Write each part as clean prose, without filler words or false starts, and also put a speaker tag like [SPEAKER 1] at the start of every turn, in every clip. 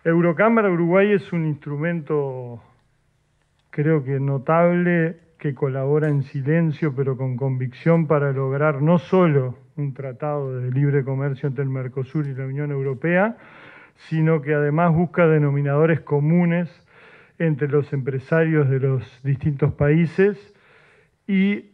[SPEAKER 1] Eurocámara Uruguay es un instrumento, creo que notable, que colabora en silencio pero con convicción para lograr no solo un tratado de libre comercio entre el Mercosur y la Unión Europea, sino que además busca denominadores comunes entre los empresarios de los distintos países y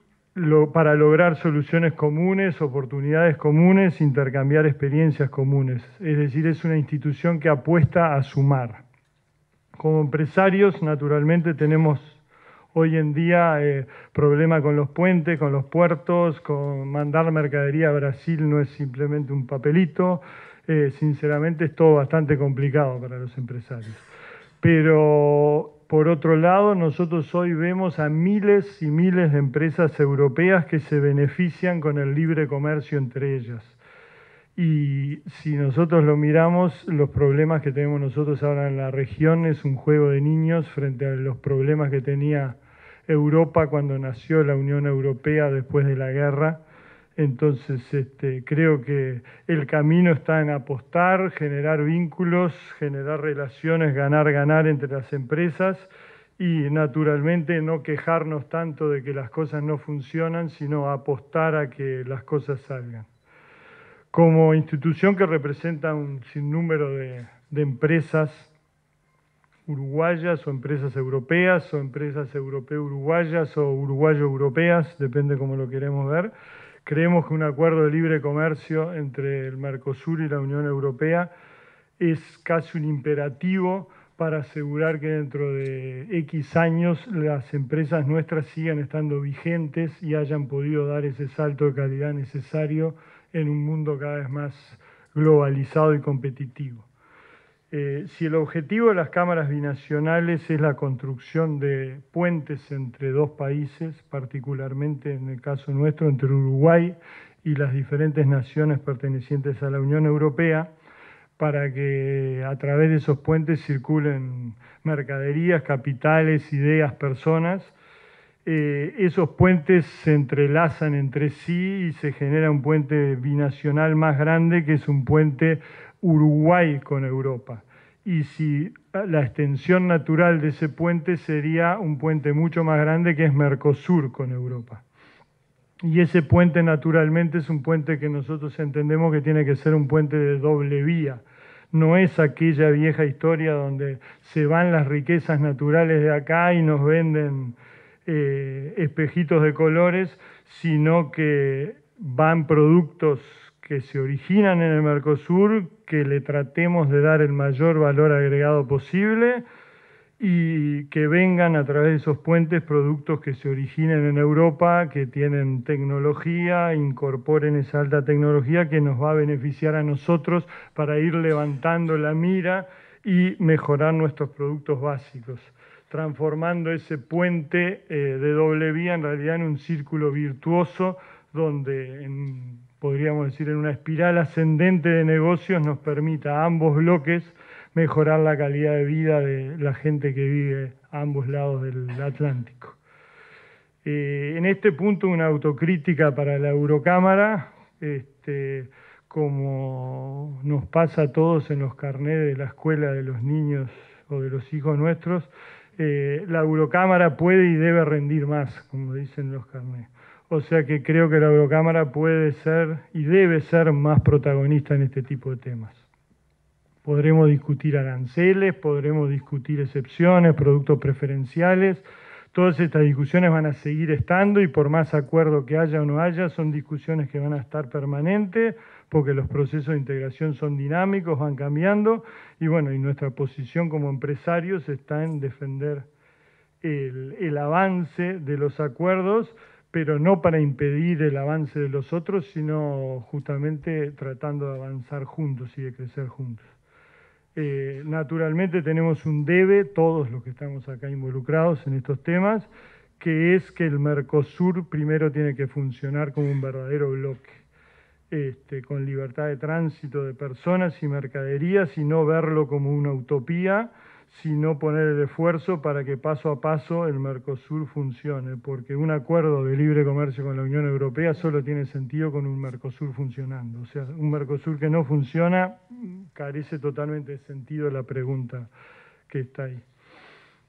[SPEAKER 1] para lograr soluciones comunes, oportunidades comunes, intercambiar experiencias comunes. Es decir, es una institución que apuesta a sumar. Como empresarios, naturalmente, tenemos hoy en día problema con los puentes, con los puertos, con mandar mercadería a Brasil no es simplemente un papelito. Sinceramente, es todo bastante complicado para los empresarios. Pero, por otro lado, nosotros hoy vemos a miles y miles de empresas europeas que se benefician con el libre comercio entre ellas. Y si nosotros lo miramos, los problemas que tenemos nosotros ahora en la región es un juego de niños frente a los problemas que tenía Europa cuando nació la Unión Europea después de la guerra. Entonces, creo que el camino está en apostar, generar vínculos, generar relaciones, ganar entre las empresas y, naturalmente, no quejarnos tanto de que las cosas no funcionan, sino apostar a que las cosas salgan. Como institución que representa un sinnúmero de empresas uruguayas o empresas europeas o empresas europeo-uruguayas o uruguayo-europeas, depende cómo lo queremos ver, creemos que un acuerdo de libre comercio entre el Mercosur y la Unión Europea es casi un imperativo para asegurar que dentro de X años las empresas nuestras sigan estando vigentes y hayan podido dar ese salto de calidad necesario en un mundo cada vez más globalizado y competitivo. Si el objetivo de las cámaras binacionales es la construcción de puentes entre dos países, particularmente en el caso nuestro entre Uruguay y las diferentes naciones pertenecientes a la Unión Europea, para que a través de esos puentes circulen mercaderías, capitales, ideas, personas, esos puentes se entrelazan entre sí y se genera un puente binacional más grande, que es un puente Uruguay con Europa. Y si la extensión natural de ese puente sería un puente mucho más grande, que es Mercosur con Europa. Y ese puente, naturalmente, es un puente que nosotros entendemos que tiene que ser un puente de doble vía. No es aquella vieja historia donde se van las riquezas naturales de acá y nos venden espejitos de colores, sino que van productos que se originan en el Mercosur, que le tratemos de dar el mayor valor agregado posible y que vengan a través de esos puentes productos que se originen en Europa, que tienen tecnología, incorporen esa alta tecnología que nos va a beneficiar a nosotros para ir levantando la mira y mejorar nuestros productos básicos, transformando ese puente de doble vía en realidad en un círculo virtuoso donde, podríamos decir, en una espiral ascendente de negocios nos permita a ambos bloques mejorar la calidad de vida de la gente que vive a ambos lados del Atlántico. En este punto, una autocrítica para la Eurocámara, como nos pasa a todos en los carnés de la escuela de los niños o de los hijos nuestros, la Eurocámara puede y debe rendir más, como dicen los carnés. O sea que creo que la Eurocámara puede ser y debe ser más protagonista en este tipo de temas. Podremos discutir aranceles, podremos discutir excepciones, productos preferenciales. Todas estas discusiones van a seguir estando y por más acuerdo que haya o no haya, son discusiones que van a estar permanentes porque los procesos de integración son dinámicos, van cambiando y bueno, y nuestra posición como empresarios está en defender el avance de los acuerdos, pero no para impedir el avance de los otros, sino justamente tratando de avanzar juntos y de crecer juntos. Naturalmente tenemos un debe, todos los que estamos acá involucrados en estos temas, que es que el Mercosur primero tiene que funcionar como un verdadero bloque, con libertad de tránsito de personas y mercaderías y no verlo como una utopía, sino poner el esfuerzo para que paso a paso el Mercosur funcione, porque un acuerdo de libre comercio con la Unión Europea solo tiene sentido con un Mercosur funcionando. O sea, un Mercosur que no funciona carece totalmente de sentido la pregunta que está ahí.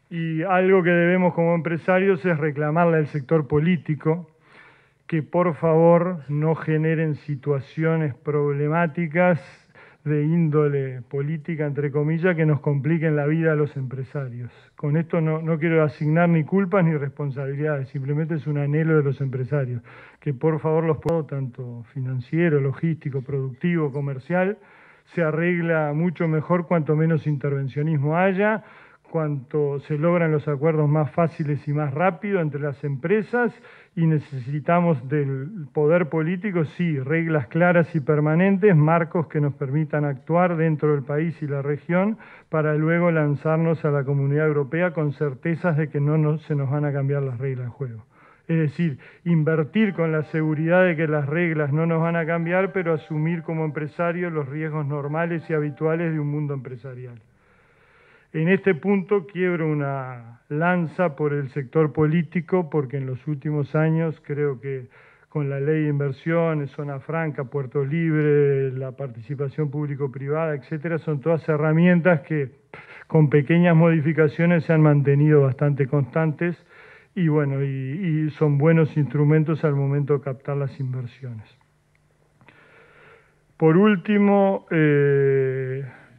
[SPEAKER 1] Y algo que debemos como empresarios es reclamarle al sector político que por favor no generen situaciones problemáticas de índole política, entre comillas, que nos compliquen la vida a los empresarios. Con esto no quiero asignar ni culpas ni responsabilidades, simplemente es un anhelo de los empresarios, que por favor los pueblos, tanto financiero, logístico, productivo, comercial, se arregla mucho mejor cuanto menos intervencionismo haya, cuanto se logran los acuerdos más fáciles y más rápido entre las empresas, y necesitamos del poder político, sí, reglas claras y permanentes, marcos que nos permitan actuar dentro del país y la región para luego lanzarnos a la Comunidad Europea con certezas de que no se nos van a cambiar las reglas de juego. Es decir, invertir con la seguridad de que las reglas no nos van a cambiar, pero asumir como empresarios los riesgos normales y habituales de un mundo empresarial. En este punto quiebro una lanza por el sector político, porque en los últimos años creo que con la ley de inversiones, zona franca, puerto libre, la participación público-privada, etcétera, son todas herramientas que con pequeñas modificaciones se han mantenido bastante constantes y bueno, y son buenos instrumentos al momento de captar las inversiones. Por último,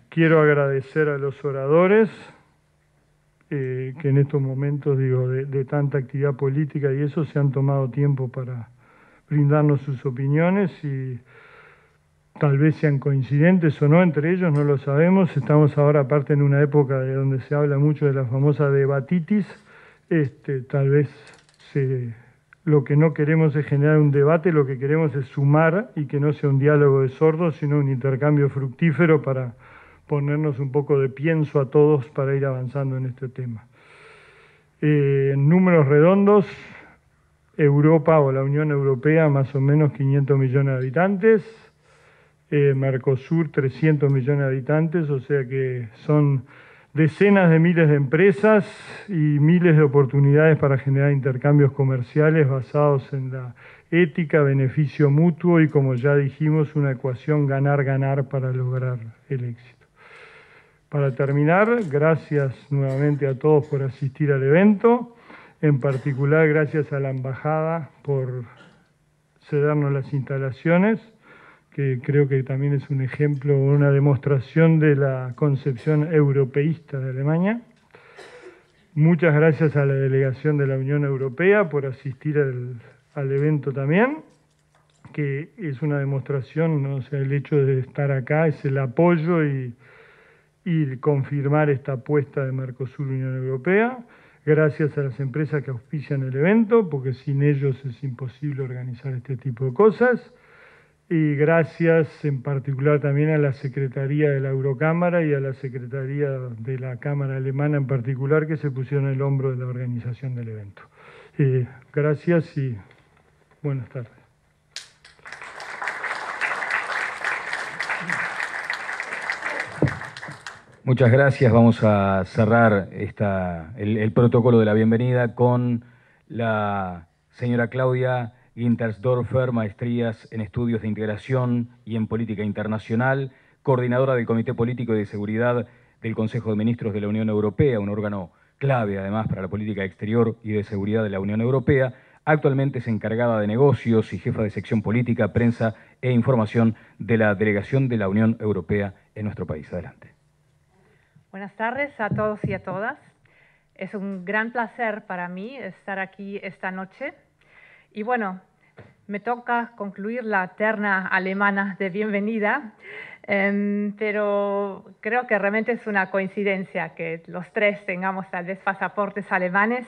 [SPEAKER 1] quiero agradecer a los oradores que en estos momentos, digo, de tanta actividad política y eso, se han tomado tiempo para brindarnos sus opiniones y tal vez sean coincidentes o no entre ellos, no lo sabemos. Estamos ahora aparte en una época de donde se habla mucho de la famosa debatitis. Tal vez lo que no queremos es generar un debate, lo que queremos es sumar y que no sea un diálogo de sordos, sino un intercambio fructífero para ponernos un poco de pienso a todos para ir avanzando en este tema. En números redondos, Europa o la Unión Europea, más o menos 500 millones de habitantes, Mercosur 300 millones de habitantes, o sea que son decenas de miles de empresas y miles de oportunidades para generar intercambios comerciales basados en la ética, beneficio mutuo y, como ya dijimos, una ecuación ganar-ganar para lograr el éxito. Para terminar, gracias nuevamente a todos por asistir al evento, en particular gracias a la Embajada por cedernos las instalaciones, que creo que también es un ejemplo, una demostración de la concepción europeísta de Alemania. Muchas gracias a la delegación de la Unión Europea por asistir al evento también, que es una demostración, ¿no? O sea, el hecho de estar acá es el apoyo y confirmar esta apuesta de Mercosur-Unión Europea. Gracias a las empresas que auspician el evento, porque sin ellos es imposible organizar este tipo de cosas. Y gracias en particular también a la Secretaría de la Eurocámara y a la Secretaría de la Cámara Alemana en particular, que se pusieron el hombro de la organización del evento. Gracias y buenas tardes.
[SPEAKER 2] Muchas gracias. Vamos a cerrar el protocolo de la bienvenida con la señora Claudia Gintersdorfer, maestrías en Estudios de Integración y en Política Internacional, coordinadora del Comité Político y de Seguridad del Consejo de Ministros de la Unión Europea, un órgano clave además para la política exterior y de seguridad de la Unión Europea. Actualmente es encargada de negocios y jefa de sección política, prensa e información de la delegación de la Unión Europea en nuestro país. Adelante.
[SPEAKER 3] Buenas tardes a todos y a todas. Es un gran placer para mí estar aquí esta noche. Y bueno, me toca concluir la terna alemana de bienvenida, pero creo que realmente es una coincidencia que los tres tengamos tal vez pasaportes alemanes.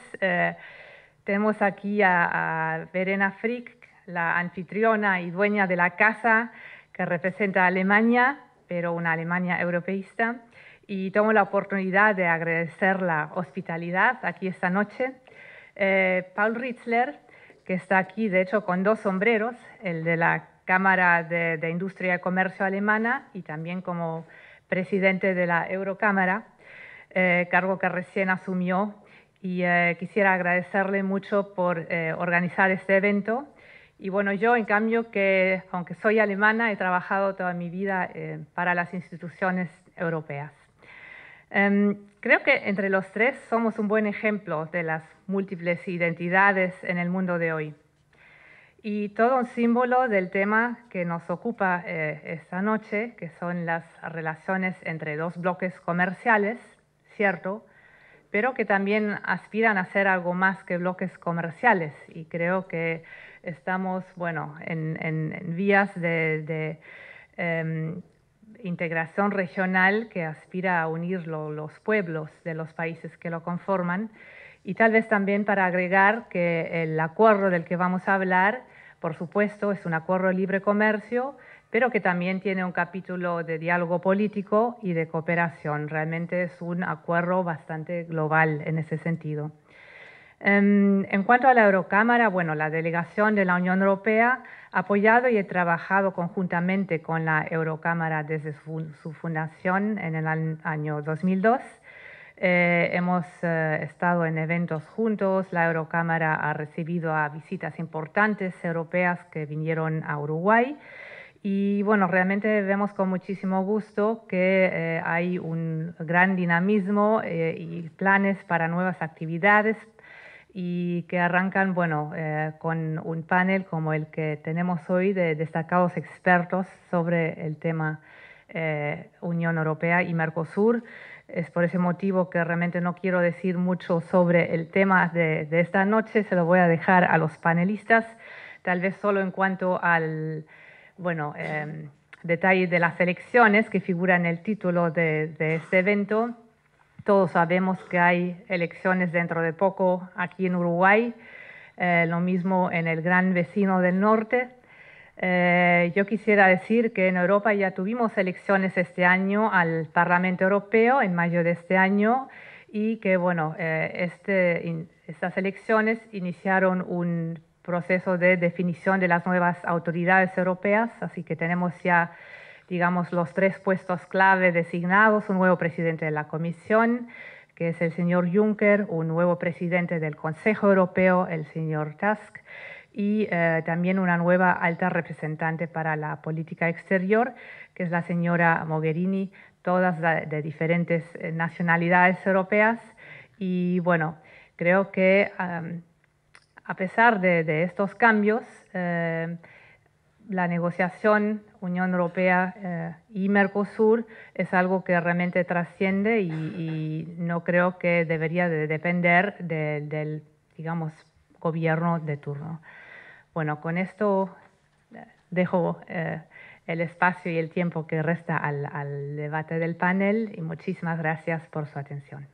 [SPEAKER 3] Tenemos aquí a Verena Frick, la anfitriona y dueña de la casa, que representa a Alemania, pero una Alemania europeísta. Y tomo la oportunidad de agradecer la hospitalidad aquí esta noche. Paul Ritzler, que está aquí, de hecho, con dos sombreros, el de la Cámara de Industria y Comercio Alemana y también como presidente de la Eurocámara. cargo que recién asumió, y quisiera agradecerle mucho por organizar este evento. Y bueno, yo en cambio, que aunque soy alemana, he trabajado toda mi vida para las instituciones europeas. Creo que entre los tres somos un buen ejemplo de las múltiples identidades en el mundo de hoy. Y todo un símbolo del tema que nos ocupa esta noche, que son las relaciones entre dos bloques comerciales, cierto, pero que también aspiran a ser algo más que bloques comerciales. Y creo que estamos, bueno, en vías de integración regional que aspira a unir los pueblos de los países que lo conforman. Y tal vez también para agregar que el acuerdo del que vamos a hablar, por supuesto, es un acuerdo de libre comercio, pero que también tiene un capítulo de diálogo político y de cooperación. Realmente es un acuerdo bastante global en ese sentido. En cuanto a la Eurocámara, bueno, la delegación de la Unión Europea ha apoyado y ha trabajado conjuntamente con la Eurocámara desde su fundación en el año 2002. Hemos estado en eventos juntos. La Eurocámara ha recibido a visitas importantes europeas que vinieron a Uruguay. Y bueno, realmente vemos con muchísimo gusto que hay un gran dinamismo y planes para nuevas actividades, y que arrancan, bueno, con un panel como el que tenemos hoy de destacados expertos sobre el tema Unión Europea y Mercosur. Es por ese motivo que realmente no quiero decir mucho sobre el tema de esta noche, se lo voy a dejar a los panelistas, tal vez solo en cuanto al, bueno, detalle de las elecciones que figura en el título de este evento. Todos sabemos que hay elecciones dentro de poco aquí en Uruguay, lo mismo en el gran vecino del norte. Yo quisiera decir que en Europa ya tuvimos elecciones este año al Parlamento Europeo, en mayo de este año, y que bueno, estas elecciones iniciaron un proceso de definición de las nuevas autoridades europeas, así que tenemos ya, digamos, los tres puestos clave designados: un nuevo presidente de la Comisión, que es el señor Juncker; un nuevo presidente del Consejo Europeo, el señor Tusk; y también una nueva alta representante para la política exterior, que es la señora Mogherini, todas de diferentes nacionalidades europeas. Y bueno, creo que a pesar de estos cambios, la negociación Unión Europea y Mercosur es algo que realmente trasciende, y no creo que debería de depender del, digamos, gobierno de turno. Bueno, con esto dejo el espacio y el tiempo que resta al debate del panel, y muchísimas gracias por su atención.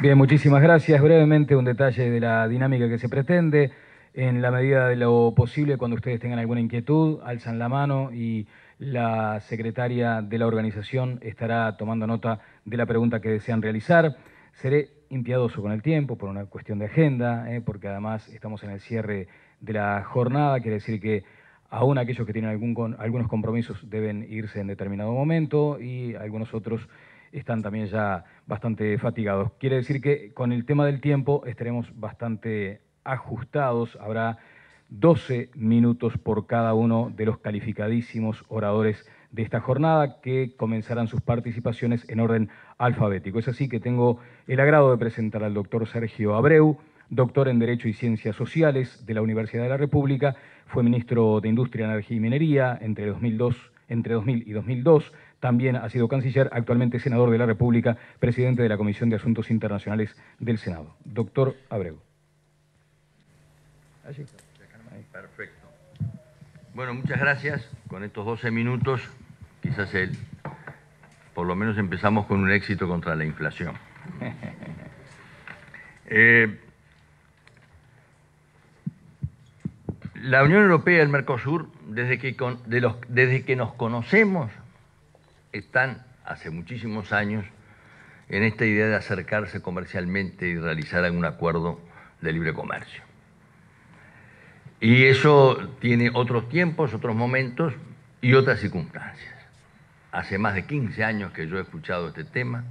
[SPEAKER 2] Bien, muchísimas gracias. Brevemente, un detalle de la dinámica que se pretende. En la medida de lo posible, cuando ustedes tengan alguna inquietud, alzan la mano y la secretaria de la organización estará tomando nota de la pregunta que desean realizar. Seré impiadoso con el tiempo por una cuestión de agenda, porque además estamos en el cierre de la jornada. Quiere decir que aún aquellos que tienen algunos compromisos deben irse en determinado momento, y algunos otros están también ya bastante fatigados. Quiere decir que con el tema del tiempo estaremos bastante ajustados. Habrá 12 minutos por cada uno de los calificadísimos oradores de esta jornada, que comenzarán sus participaciones en orden alfabético. Es así que tengo el agrado de presentar al doctor Sergio Abreu, doctor en Derecho y Ciencias Sociales de la Universidad de la República. Fue ministro de Industria, Energía y Minería entre 2000 y 2002. También ha sido canciller, actualmente senador de la República, presidente de la Comisión de Asuntos Internacionales del Senado. Doctor Abreu.
[SPEAKER 4] Allí. Perfecto. Bueno, muchas gracias. Con estos 12 minutos, quizás por lo menos empezamos con un éxito contra la inflación. La Unión Europea y el Mercosur, desde que nos conocemos, están hace muchísimos años en esta idea de acercarse comercialmente y realizar algún acuerdo de libre comercio. Y eso tiene otros tiempos, otros momentos, y otras circunstancias. Hace más de 15 años que yo he escuchado este tema,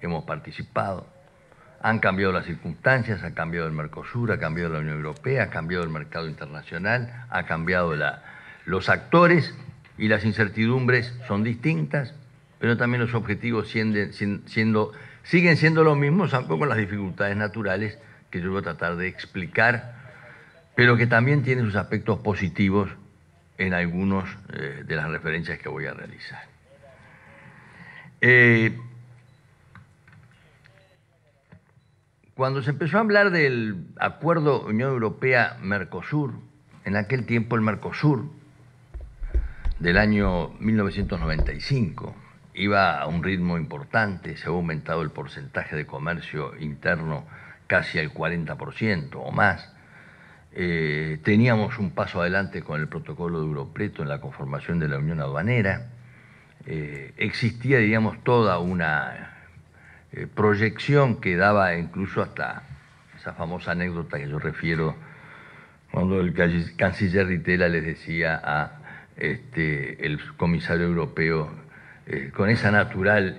[SPEAKER 4] hemos participado, han cambiado las circunstancias, ha cambiado el Mercosur, ha cambiado la Unión Europea, ha cambiado el mercado internacional, ha cambiado los actores y las incertidumbres son distintas, pero también los objetivos siguen siendo los mismos, aunque con las dificultades naturales que yo voy a tratar de explicar, pero que también tienen sus aspectos positivos en algunos de las referencias que voy a realizar. Cuando se empezó a hablar del acuerdo Unión Europea-Mercosur, en aquel tiempo el Mercosur del año 1995 iba a un ritmo importante, se ha aumentado el porcentaje de comercio interno casi al 40% o más. Teníamos un paso adelante con el protocolo de Europleto en la conformación de la Unión Aduanera. Existía, diríamos, toda una proyección que daba incluso hasta esa famosa anécdota que yo refiero cuando el canciller Ritela les decía a el comisario europeo, con esa natural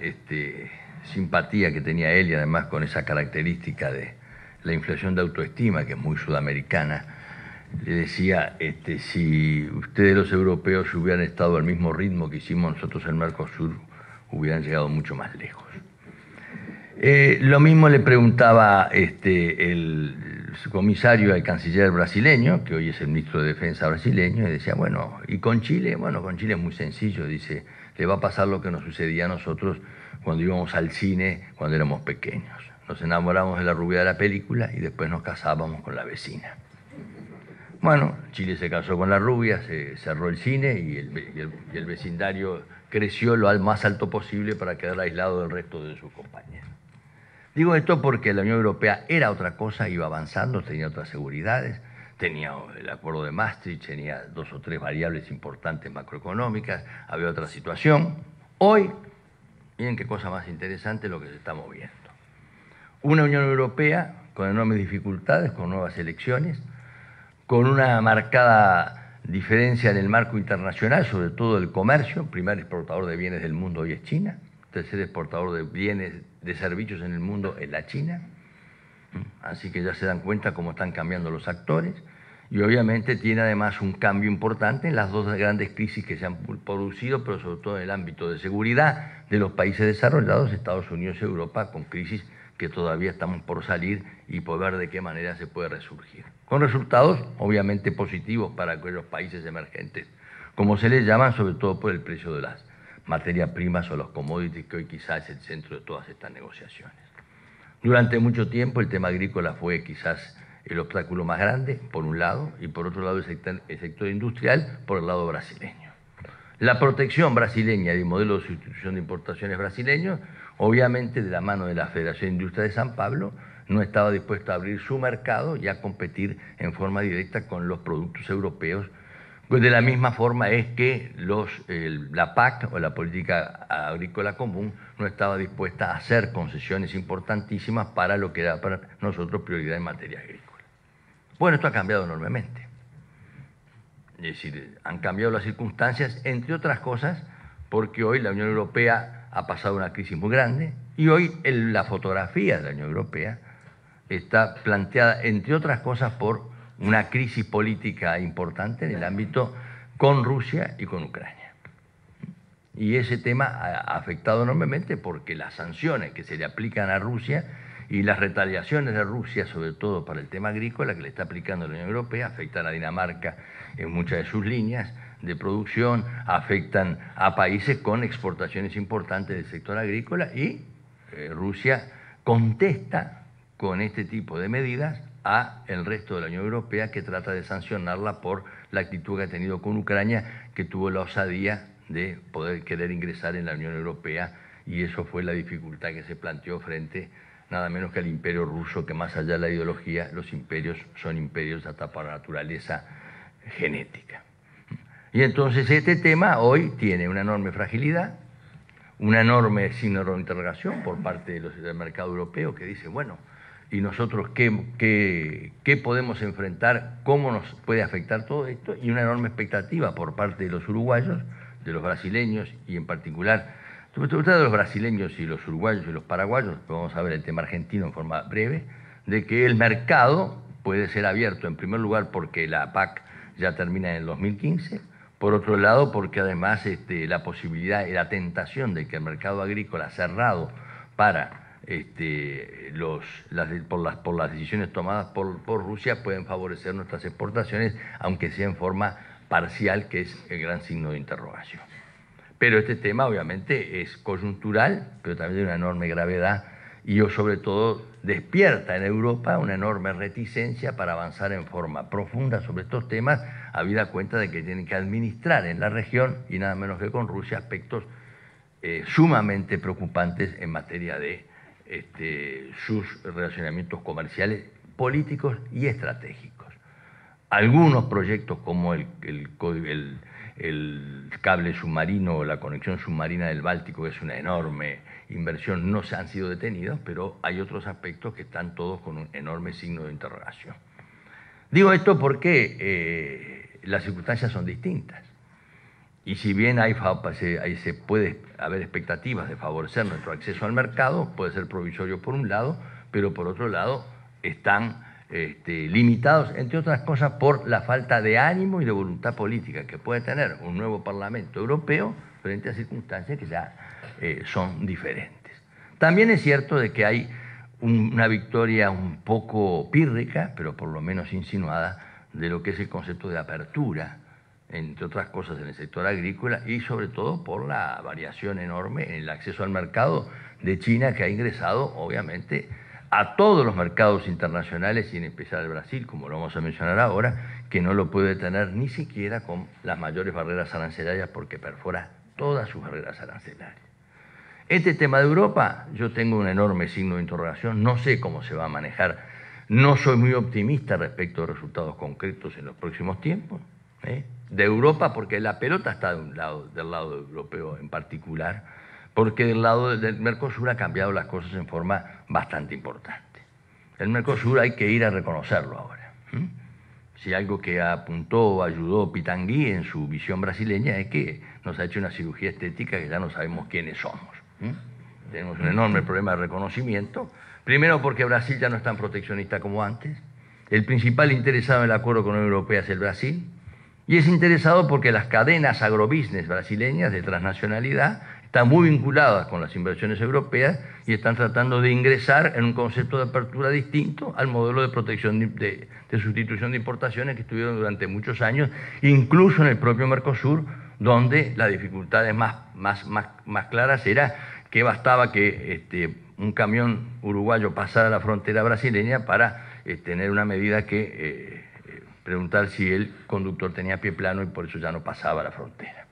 [SPEAKER 4] simpatía que tenía él y además con esa característica de la inflación de autoestima que es muy sudamericana, le decía, si ustedes los europeos hubieran estado al mismo ritmo que hicimos nosotros en Mercosur, hubieran llegado mucho más lejos. Lo mismo le preguntaba el comisario al canciller brasileño, que hoy es el ministro de Defensa brasileño, y decía, bueno, ¿y con Chile? Bueno, con Chile es muy sencillo, dice, le va a pasar lo que nos sucedía a nosotros cuando íbamos al cine cuando éramos pequeños. Nos enamoramos de la rubia de la película y después nos casábamos con la vecina. Bueno, Chile se casó con la rubia, se cerró el cine y el vecindario creció lo más alto posible para quedar aislado del resto de sus compañeros. Digo esto porque la Unión Europea era otra cosa, iba avanzando, tenía otras seguridades, tenía el acuerdo de Maastricht, tenía 2 o 3 variables importantes macroeconómicas, había otra situación. Hoy, miren qué cosa más interesante lo que se está moviendo. Una Unión Europea con enormes dificultades, con nuevas elecciones, con una marcada diferencia en el marco internacional, sobre todo el comercio. El primer exportador de bienes del mundo hoy es China, tercer exportador de bienes, de servicios en el mundo es la China. Así que ya se dan cuenta cómo están cambiando los actores. Y obviamente tiene además un cambio importante en las 2 grandes crisis que se han producido, pero sobre todo en el ámbito de seguridad de los países desarrollados, Estados Unidos y Europa, con crisis que todavía estamos por salir y por ver de qué manera se puede resurgir. Con resultados obviamente positivos para aquellos países emergentes, como se les llaman, sobre todo por el precio de las materias primas o los commodities, que hoy quizás es el centro de todas estas negociaciones. Durante mucho tiempo el tema agrícola fue quizás el obstáculo más grande, por un lado, y por otro lado el sector industrial, por el lado brasileño. La protección brasileña y el modelo de sustitución de importaciones brasileños, obviamente de la mano de la Federación de Industria de San Pablo, no estaba dispuesta a abrir su mercado y a competir en forma directa con los productos europeos. Pues de la misma forma es que la PAC, o la Política Agrícola Común, no estaba dispuesta a hacer concesiones importantísimas para lo que era para nosotros prioridad en materia agrícola. Bueno, esto ha cambiado enormemente. Es decir, han cambiado las circunstancias, entre otras cosas, porque hoy la Unión Europea ha pasado una crisis muy grande y hoy la fotografía de la Unión Europea está planteada, entre otras cosas, por una crisis política importante en el ámbito con Rusia y con Ucrania. Y ese tema ha afectado enormemente porque las sanciones que se le aplican a Rusia y las retaliaciones de Rusia, sobre todo para el tema agrícola que le está aplicando la Unión Europea, afectan a Dinamarca en muchas de sus líneas de producción, afectan a países con exportaciones importantes del sector agrícola y Rusia contesta con este tipo de medidas a el resto de la Unión Europea, que trata de sancionarla por la actitud que ha tenido con Ucrania, que tuvo la osadía de poder querer ingresar en la Unión Europea, y eso fue la dificultad que se planteó frente nada menos que al imperio ruso, que más allá de la ideología, los imperios son imperios hasta por naturaleza genética. Y entonces este tema hoy tiene una enorme fragilidad, una enorme signo de interrogación por parte del mercado europeo, que dice, bueno, ¿y nosotros qué podemos enfrentar? ¿Cómo nos puede afectar todo esto? Y una enorme expectativa por parte de los uruguayos de los brasileños y en particular, sobre todo de los brasileños y los uruguayos y los paraguayos, vamos a ver el tema argentino en forma breve, de que el mercado puede ser abierto en primer lugar porque la PAC ya termina en el 2015, por otro lado porque además la posibilidad y la tentación de que el mercado agrícola cerrado para por las decisiones tomadas por Rusia pueden favorecer nuestras exportaciones, aunque sea en forma parcial, que es el gran signo de interrogación. Pero este tema obviamente es coyuntural, pero también de una enorme gravedad y sobre todo despierta en Europa una enorme reticencia para avanzar en forma profunda sobre estos temas, habida cuenta de que tienen que administrar en la región, y nada menos que con Rusia, aspectos sumamente preocupantes en materia de sus relacionamientos comerciales, políticos y estratégicos. Algunos proyectos como el cable submarino o la conexión submarina del Báltico, que es una enorme inversión, no se han sido detenidos, pero hay otros aspectos que están todos con un enorme signo de interrogación. Digo esto porque las circunstancias son distintas. Y si bien se puede haber expectativas de favorecer nuestro acceso al mercado, puede ser provisorio por un lado, pero por otro lado están limitados, entre otras cosas, por la falta de ánimo y de voluntad política que puede tener un nuevo Parlamento Europeo frente a circunstancias que ya son diferentes. También es cierto de que hay una victoria un poco pírrica, pero por lo menos insinuada, de lo que es el concepto de apertura, entre otras cosas en el sector agrícola, y sobre todo por la variación enorme en el acceso al mercado de China, que ha ingresado obviamente a todos los mercados internacionales y en especial al Brasil, como lo vamos a mencionar ahora, que no lo puede tener ni siquiera con las mayores barreras arancelarias porque perfora todas sus barreras arancelarias. Este tema de Europa, yo tengo un enorme signo de interrogación, no sé cómo se va a manejar, no soy muy optimista respecto de resultados concretos en los próximos tiempos, de Europa, porque la pelota está del lado europeo en particular, porque del lado del Mercosur ha cambiado las cosas en forma bastante importante. El Mercosur hay que ir a reconocerlo ahora. Si algo que apuntó o ayudó Pitangui en su visión brasileña es que nos ha hecho una cirugía estética que ya no sabemos quiénes somos. Tenemos un enorme problema de reconocimiento, primero porque Brasil ya no es tan proteccionista como antes, el principal interesado en el acuerdo con la Unión Europea es el Brasil, y es interesado porque las cadenas agrobusiness brasileñas de transnacionalidad están muy vinculadas con las inversiones europeas y están tratando de ingresar en un concepto de apertura distinto al modelo de protección de sustitución de importaciones que estuvieron durante muchos años, incluso en el propio Mercosur, donde las dificultades más claras era que bastaba que un camión uruguayo pasara la frontera brasileña para tener una medida que preguntar si el conductor tenía pie plano y por eso ya no pasaba la frontera.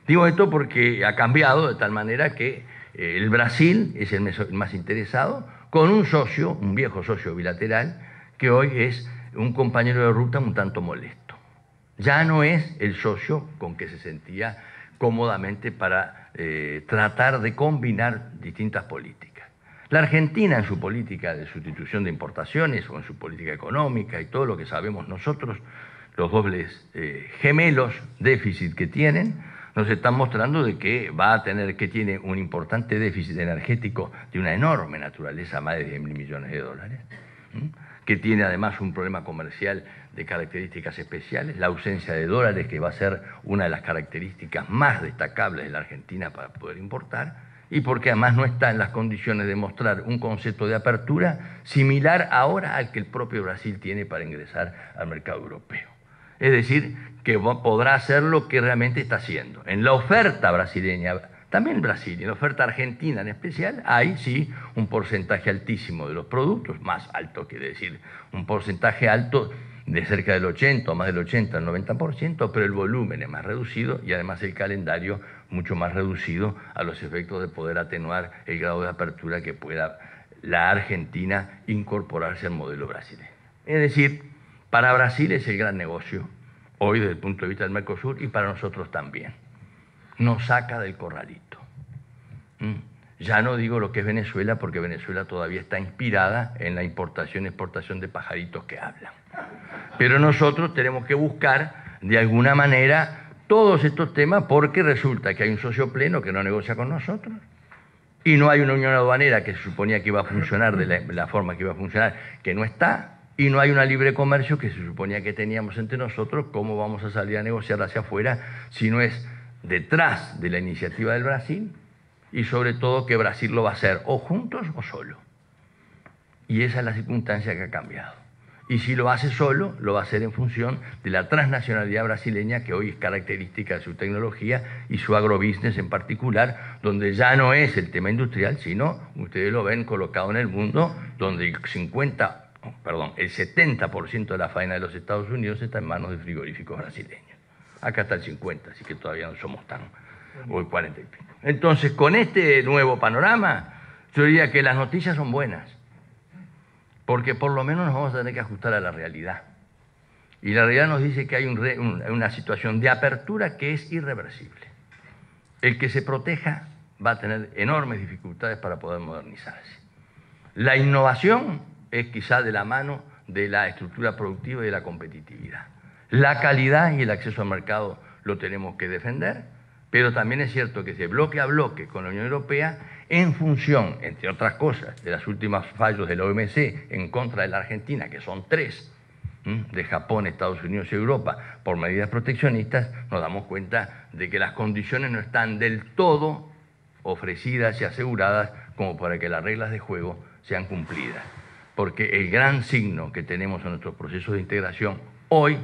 [SPEAKER 4] Digo esto porque ha cambiado de tal manera que el Brasil es el más interesado, con un socio, un viejo socio bilateral, que hoy es un compañero de ruta un tanto molesto. Ya no es el socio con que se sentía cómodamente para tratar de combinar distintas políticas. La Argentina, en su política de sustitución de importaciones o en su política económica y todo lo que sabemos nosotros, los dobles gemelos déficit que tienen, nos están mostrando de que tiene un importante déficit energético de una enorme naturaleza, más de 10.000 millones de dólares, que tiene además un problema comercial de características especiales, la ausencia de dólares, que va a ser una de las características más destacables de la Argentina para poder importar, y porque además no está en las condiciones de mostrar un concepto de apertura similar ahora al que el propio Brasil tiene para ingresar al mercado europeo. Es decir, que podrá hacer lo que realmente está haciendo. En la oferta brasileña, también Brasil, y en la oferta argentina en especial, hay sí un porcentaje altísimo de los productos, más alto quiere decir, un porcentaje alto de cerca del 80, o más del 80, el 90%, pero el volumen es más reducido y además el calendario mucho más reducido a los efectos de poder atenuar el grado de apertura que pueda la Argentina incorporarse al modelo brasileño. Es decir, para Brasil es el gran negocio, hoy desde el punto de vista del Mercosur, y para nosotros también. Nos saca del corralito. Ya no digo lo que es Venezuela, porque Venezuela todavía está inspirada en la importación y exportación de pajaritos que hablan. Pero nosotros tenemos que buscar, de alguna manera, todos estos temas porque resulta que hay un socio pleno que no negocia con nosotros y no hay una unión aduanera que se suponía que iba a funcionar de la forma que iba a funcionar, que no está, y no hay una libre comercio que se suponía que teníamos entre nosotros. ¿Cómo vamos a salir a negociar hacia afuera si no es detrás de la iniciativa del Brasil? Y sobre todo que Brasil lo va a hacer o juntos o solo. Y esa es la circunstancia que ha cambiado. Y si lo hace solo, lo va a hacer en función de la transnacionalidad brasileña, que hoy es característica de su tecnología y su agrobusiness en particular, donde ya no es el tema industrial, sino, ustedes lo ven colocado en el mundo, donde el 70% de la faena de los Estados Unidos está en manos de frigoríficos brasileños. Acá está el 50%, así que todavía no somos tan, hoy 40 y pico. Entonces, con este nuevo panorama, yo diría que las noticias son buenas, porque por lo menos nos vamos a tener que ajustar a la realidad. Y la realidad nos dice que hay una situación de apertura que es irreversible. El que se proteja va a tener enormes dificultades para poder modernizarse. La innovación es quizá de la mano de la estructura productiva y de la competitividad. La calidad y el acceso al mercado lo tenemos que defender, pero también es cierto que ese bloque a bloque con la Unión Europea, en función, entre otras cosas, de los últimos fallos de la OMC en contra de la Argentina, que son 3, de Japón, Estados Unidos y Europa, por medidas proteccionistas, nos damos cuenta de que las condiciones no están del todo ofrecidas y aseguradas como para que las reglas de juego sean cumplidas. Porque el gran signo que tenemos en nuestros procesos de integración hoy,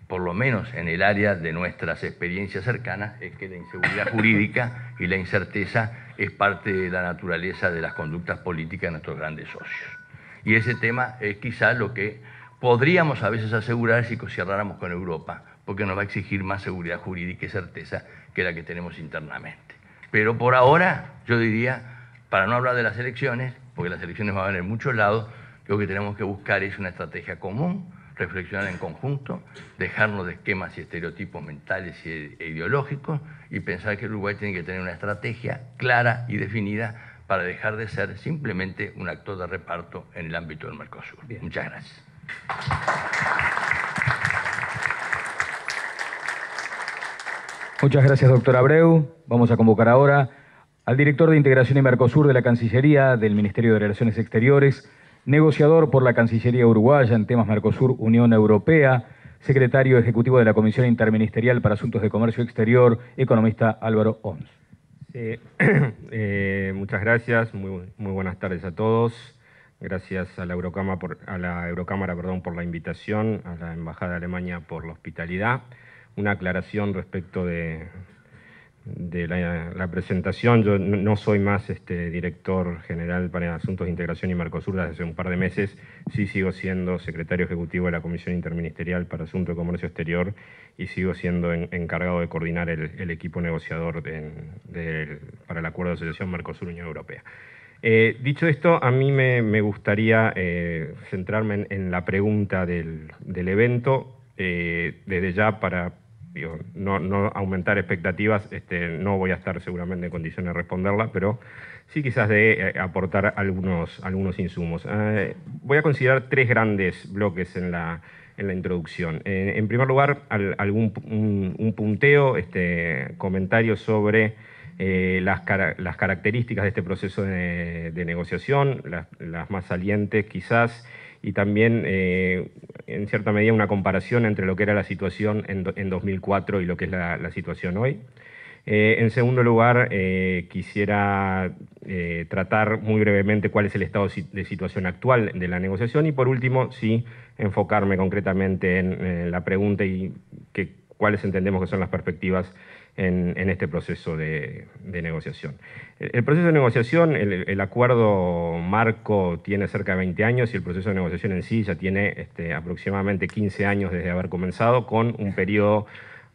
[SPEAKER 4] por lo menos en el área de nuestras experiencias cercanas, es que la inseguridad jurídica y la incerteza es parte de la naturaleza de las conductas políticas de nuestros grandes socios. Y ese tema es quizás lo que podríamos a veces asegurar si cerráramos con Europa, porque nos va a exigir más seguridad jurídica y certeza que la que tenemos internamente. Pero por ahora, yo diría, para no hablar de las elecciones, porque las elecciones van a haber en muchos lados, lo que tenemos que buscar es una estrategia común, reflexionar en conjunto, dejarnos de esquemas y estereotipos mentales e ideológicos y pensar que el Uruguay tiene que tener una estrategia clara y definida para dejar de ser simplemente un actor de reparto en el ámbito del Mercosur. Bien. Muchas gracias.
[SPEAKER 2] Muchas gracias, doctor Abreu. Vamos a convocar ahora al director de Integración y Mercosur de la Cancillería del Ministerio de Relaciones Exteriores, negociador por la Cancillería Uruguaya en temas Mercosur-Unión Europea, secretario ejecutivo de la Comisión Interministerial para Asuntos de Comercio Exterior, economista Álvaro Ons.
[SPEAKER 5] Muchas gracias, muy buenas tardes a todos. Gracias a la Eurocámara por la invitación, a la Embajada de Alemania por la hospitalidad. Una aclaración respecto de la presentación. Yo no soy más director general para Asuntos de Integración y Mercosur desde hace un par de meses. Sí sigo siendo secretario ejecutivo de la Comisión Interministerial para Asuntos de Comercio Exterior y sigo siendo encargado de coordinar el equipo negociador para el Acuerdo de Asociación Mercosur-Unión Europea. Dicho esto, a mí me gustaría centrarme en la pregunta del evento, desde ya para no aumentar expectativas. No voy a estar seguramente en condiciones de responderla, pero sí quizás de aportar algunos insumos. Voy a considerar 3 grandes bloques en la introducción. En primer lugar, un punteo, comentario sobre las características de este proceso de negociación, las más salientes quizás, y también, en cierta medida, una comparación entre lo que era la situación en 2004 y lo que es la situación hoy. En segundo lugar, quisiera tratar muy brevemente cuál es el estado de situación actual de la negociación y, por último, sí, enfocarme concretamente en la pregunta y cuáles entendemos que son las perspectivas en este proceso de negociación. El proceso de negociación, el acuerdo marco tiene cerca de 20 años y el proceso de negociación en sí ya tiene aproximadamente 15 años desde haber comenzado, con un periodo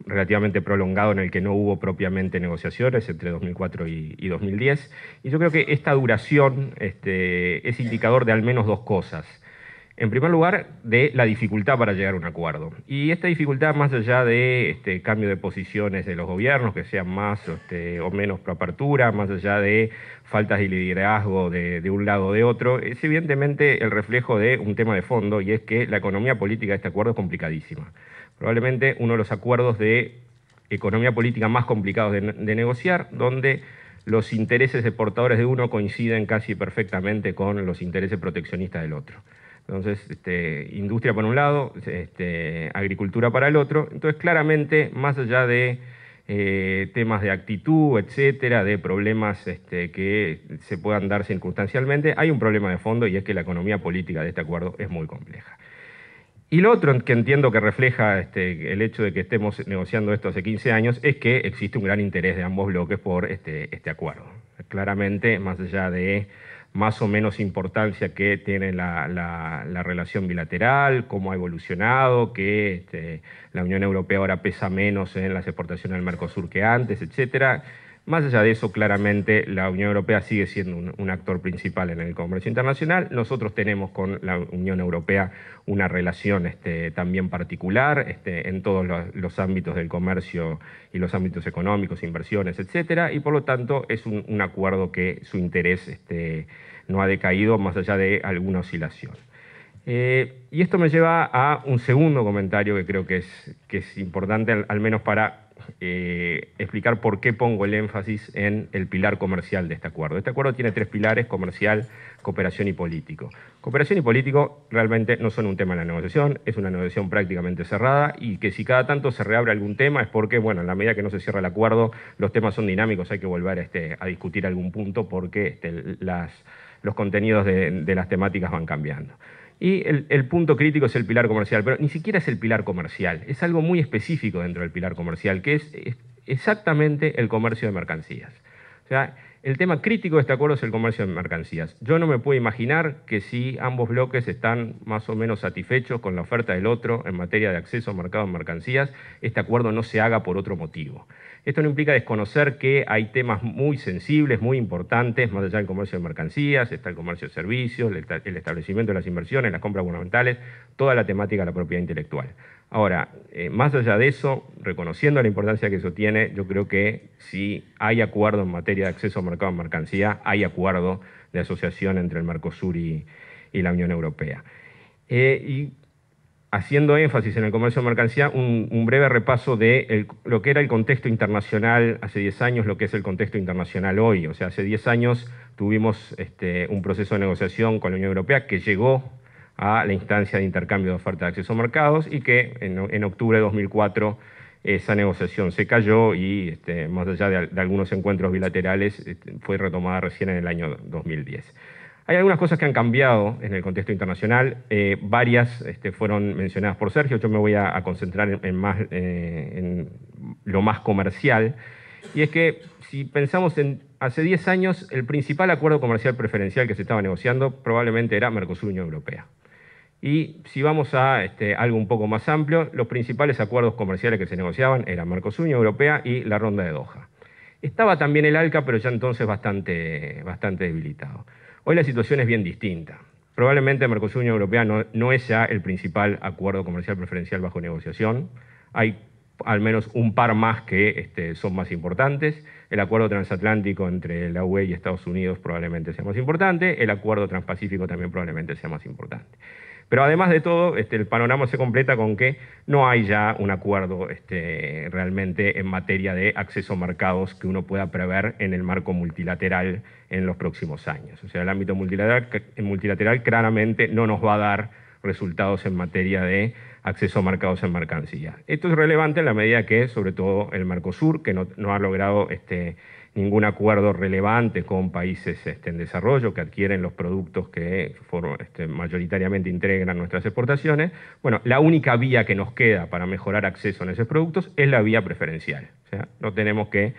[SPEAKER 5] relativamente prolongado en el que no hubo propiamente negociaciones entre 2004 y 2010. Y yo creo que esta duración es indicador de al menos 2 cosas. En primer lugar, de la dificultad para llegar a un acuerdo. Y esta dificultad, más allá de cambio de posiciones de los gobiernos, que sean más o menos pro apertura, más allá de faltas de liderazgo de un lado o de otro, es evidentemente el reflejo de un tema de fondo, y es que la economía política de este acuerdo es complicadísima. Probablemente uno de los acuerdos de economía política más complicados de negociar, donde los intereses exportadores de uno coinciden casi perfectamente con los intereses proteccionistas del otro. Entonces, industria por un lado, agricultura para el otro. Entonces, claramente, más allá de temas de actitud, etcétera, de problemas que se puedan dar circunstancialmente, hay un problema de fondo y es que la economía política de este acuerdo es muy compleja. Y lo otro que entiendo que refleja el hecho de que estemos negociando esto hace 15 años es que existe un gran interés de ambos bloques por este acuerdo. Claramente, más allá de más o menos importancia que tiene la relación bilateral, cómo ha evolucionado, que la Unión Europea ahora pesa menos en las exportaciones al Mercosur que antes, etcétera. Más allá de eso, claramente la Unión Europea sigue siendo un actor principal en el comercio internacional. Nosotros tenemos con la Unión Europea una relación también particular en todos los ámbitos del comercio y los ámbitos económicos, inversiones, etcétera, y por lo tanto es un acuerdo que su interés no ha decaído más allá de alguna oscilación. Y esto me lleva a un segundo comentario que creo que es importante, al menos para explicar por qué pongo el énfasis en el pilar comercial de este acuerdo. Este acuerdo tiene 3 pilares: comercial, cooperación y político. Cooperación y político realmente no son un tema en la negociación, es una negociación prácticamente cerrada, y que si cada tanto se reabre algún tema es porque, bueno, en la medida que no se cierra el acuerdo, los temas son dinámicos, hay que volver a discutir algún punto porque los contenidos de las temáticas van cambiando. Y el punto crítico es el pilar comercial, pero ni siquiera es el pilar comercial, es algo muy específico dentro del pilar comercial, que es exactamente el comercio de mercancías. O sea, el tema crítico de este acuerdo es el comercio de mercancías. Yo no me puedo imaginar que si ambos bloques están más o menos satisfechos con la oferta del otro en materia de acceso al mercado de mercancías, este acuerdo no se haga por otro motivo. Esto no implica desconocer que hay temas muy sensibles, muy importantes, más allá del comercio de mercancías, está el comercio de servicios, el establecimiento de las inversiones, las compras gubernamentales, toda la temática de la propiedad intelectual. Ahora, más allá de eso, reconociendo la importancia que eso tiene, yo creo que si hay acuerdo en materia de acceso al mercado de mercancía, hay acuerdo de asociación entre el Mercosur y la Unión Europea. Y haciendo énfasis en el comercio de mercancía, un breve repaso de lo que era el contexto internacional hace 10 años, lo que es el contexto internacional hoy. O sea, hace 10 años tuvimos un proceso de negociación con la Unión Europea que llegó a la instancia de intercambio de oferta de acceso a mercados y que en octubre de 2004 esa negociación se cayó y más allá de algunos encuentros bilaterales fue retomada recién en el año 2010. Hay algunas cosas que han cambiado en el contexto internacional, varias fueron mencionadas por Sergio, yo me voy a concentrar en lo más comercial, y es que si pensamos en hace 10 años, el principal acuerdo comercial preferencial que se estaba negociando probablemente era Mercosur-Unión Europea. Y si vamos a algo un poco más amplio, los principales acuerdos comerciales que se negociaban eran Mercosur-Unión Europea y la Ronda de Doha. Estaba también el ALCA, pero ya entonces bastante debilitado. Hoy la situación es bien distinta. Probablemente Mercosur-Unión Europea no es ya el principal acuerdo comercial preferencial bajo negociación. Hay al menos un par más que son más importantes. El acuerdo transatlántico entre la UE y Estados Unidos probablemente sea más importante. El acuerdo transpacífico también probablemente sea más importante. Pero además de todo, el panorama se completa con que no hay ya un acuerdo realmente en materia de acceso a mercados que uno pueda prever en el marco multilateral en los próximos años. O sea, el ámbito multilateral claramente no nos va a dar resultados en materia de acceso a mercados en mercancía. Esto es relevante en la medida que, sobre todo, el Mercosur, que no ha logrado ningún acuerdo relevante con países en desarrollo que adquieren los productos que mayoritariamente integran nuestras exportaciones. Bueno, la única vía que nos queda para mejorar acceso a esos productos es la vía preferencial. O sea, no tenemos que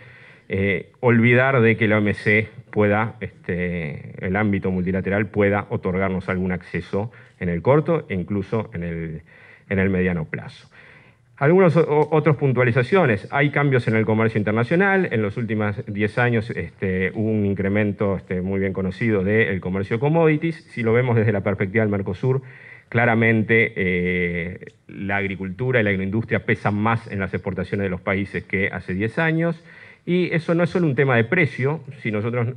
[SPEAKER 5] olvidar de que la OMC pueda, el ámbito multilateral pueda otorgarnos algún acceso en el corto e incluso en el mediano plazo. Algunas otras puntualizaciones. Hay cambios en el comercio internacional. En los últimos 10 años hubo un incremento muy bien conocido del comercio de commodities. Si lo vemos desde la perspectiva del Mercosur, claramente la agricultura y la agroindustria pesan más en las exportaciones de los países que hace 10 años. Y eso no es solo un tema de precio. Si nosotros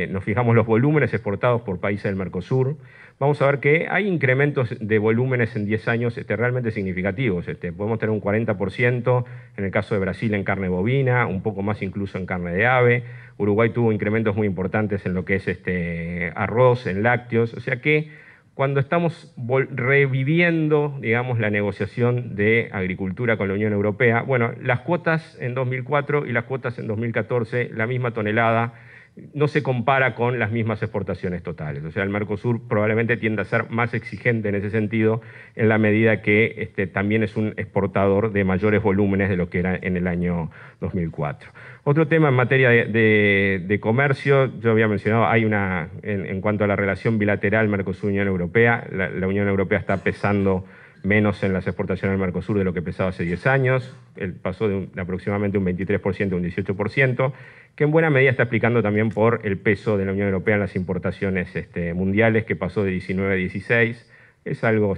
[SPEAKER 5] nos fijamos los volúmenes exportados por países del Mercosur, vamos a ver que hay incrementos de volúmenes en 10 años realmente significativos. Podemos tener un 40% en el caso de Brasil en carne bovina, un poco más incluso en carne de ave. Uruguay tuvo incrementos muy importantes en lo que es arroz, en lácteos. O sea que cuando estamos reviviendo, digamos, la negociación de agricultura con la Unión Europea, bueno, las cuotas en 2004 y las cuotas en 2014, la misma tonelada, no se compara con las mismas exportaciones totales. O sea, el Mercosur probablemente tiende a ser más exigente en ese sentido, en la medida que también es un exportador de mayores volúmenes de lo que era en el año 2004. Otro tema en materia de comercio, yo había mencionado, hay en cuanto a la relación bilateral Mercosur-Unión Europea, la Unión Europea está pesando menos en las exportaciones del Mercosur de lo que pesaba hace 10 años, pasó de aproximadamente un 23% a un 18%, que en buena medida está explicando también por el peso de la Unión Europea en las importaciones mundiales, que pasó de 19 a 16, es algo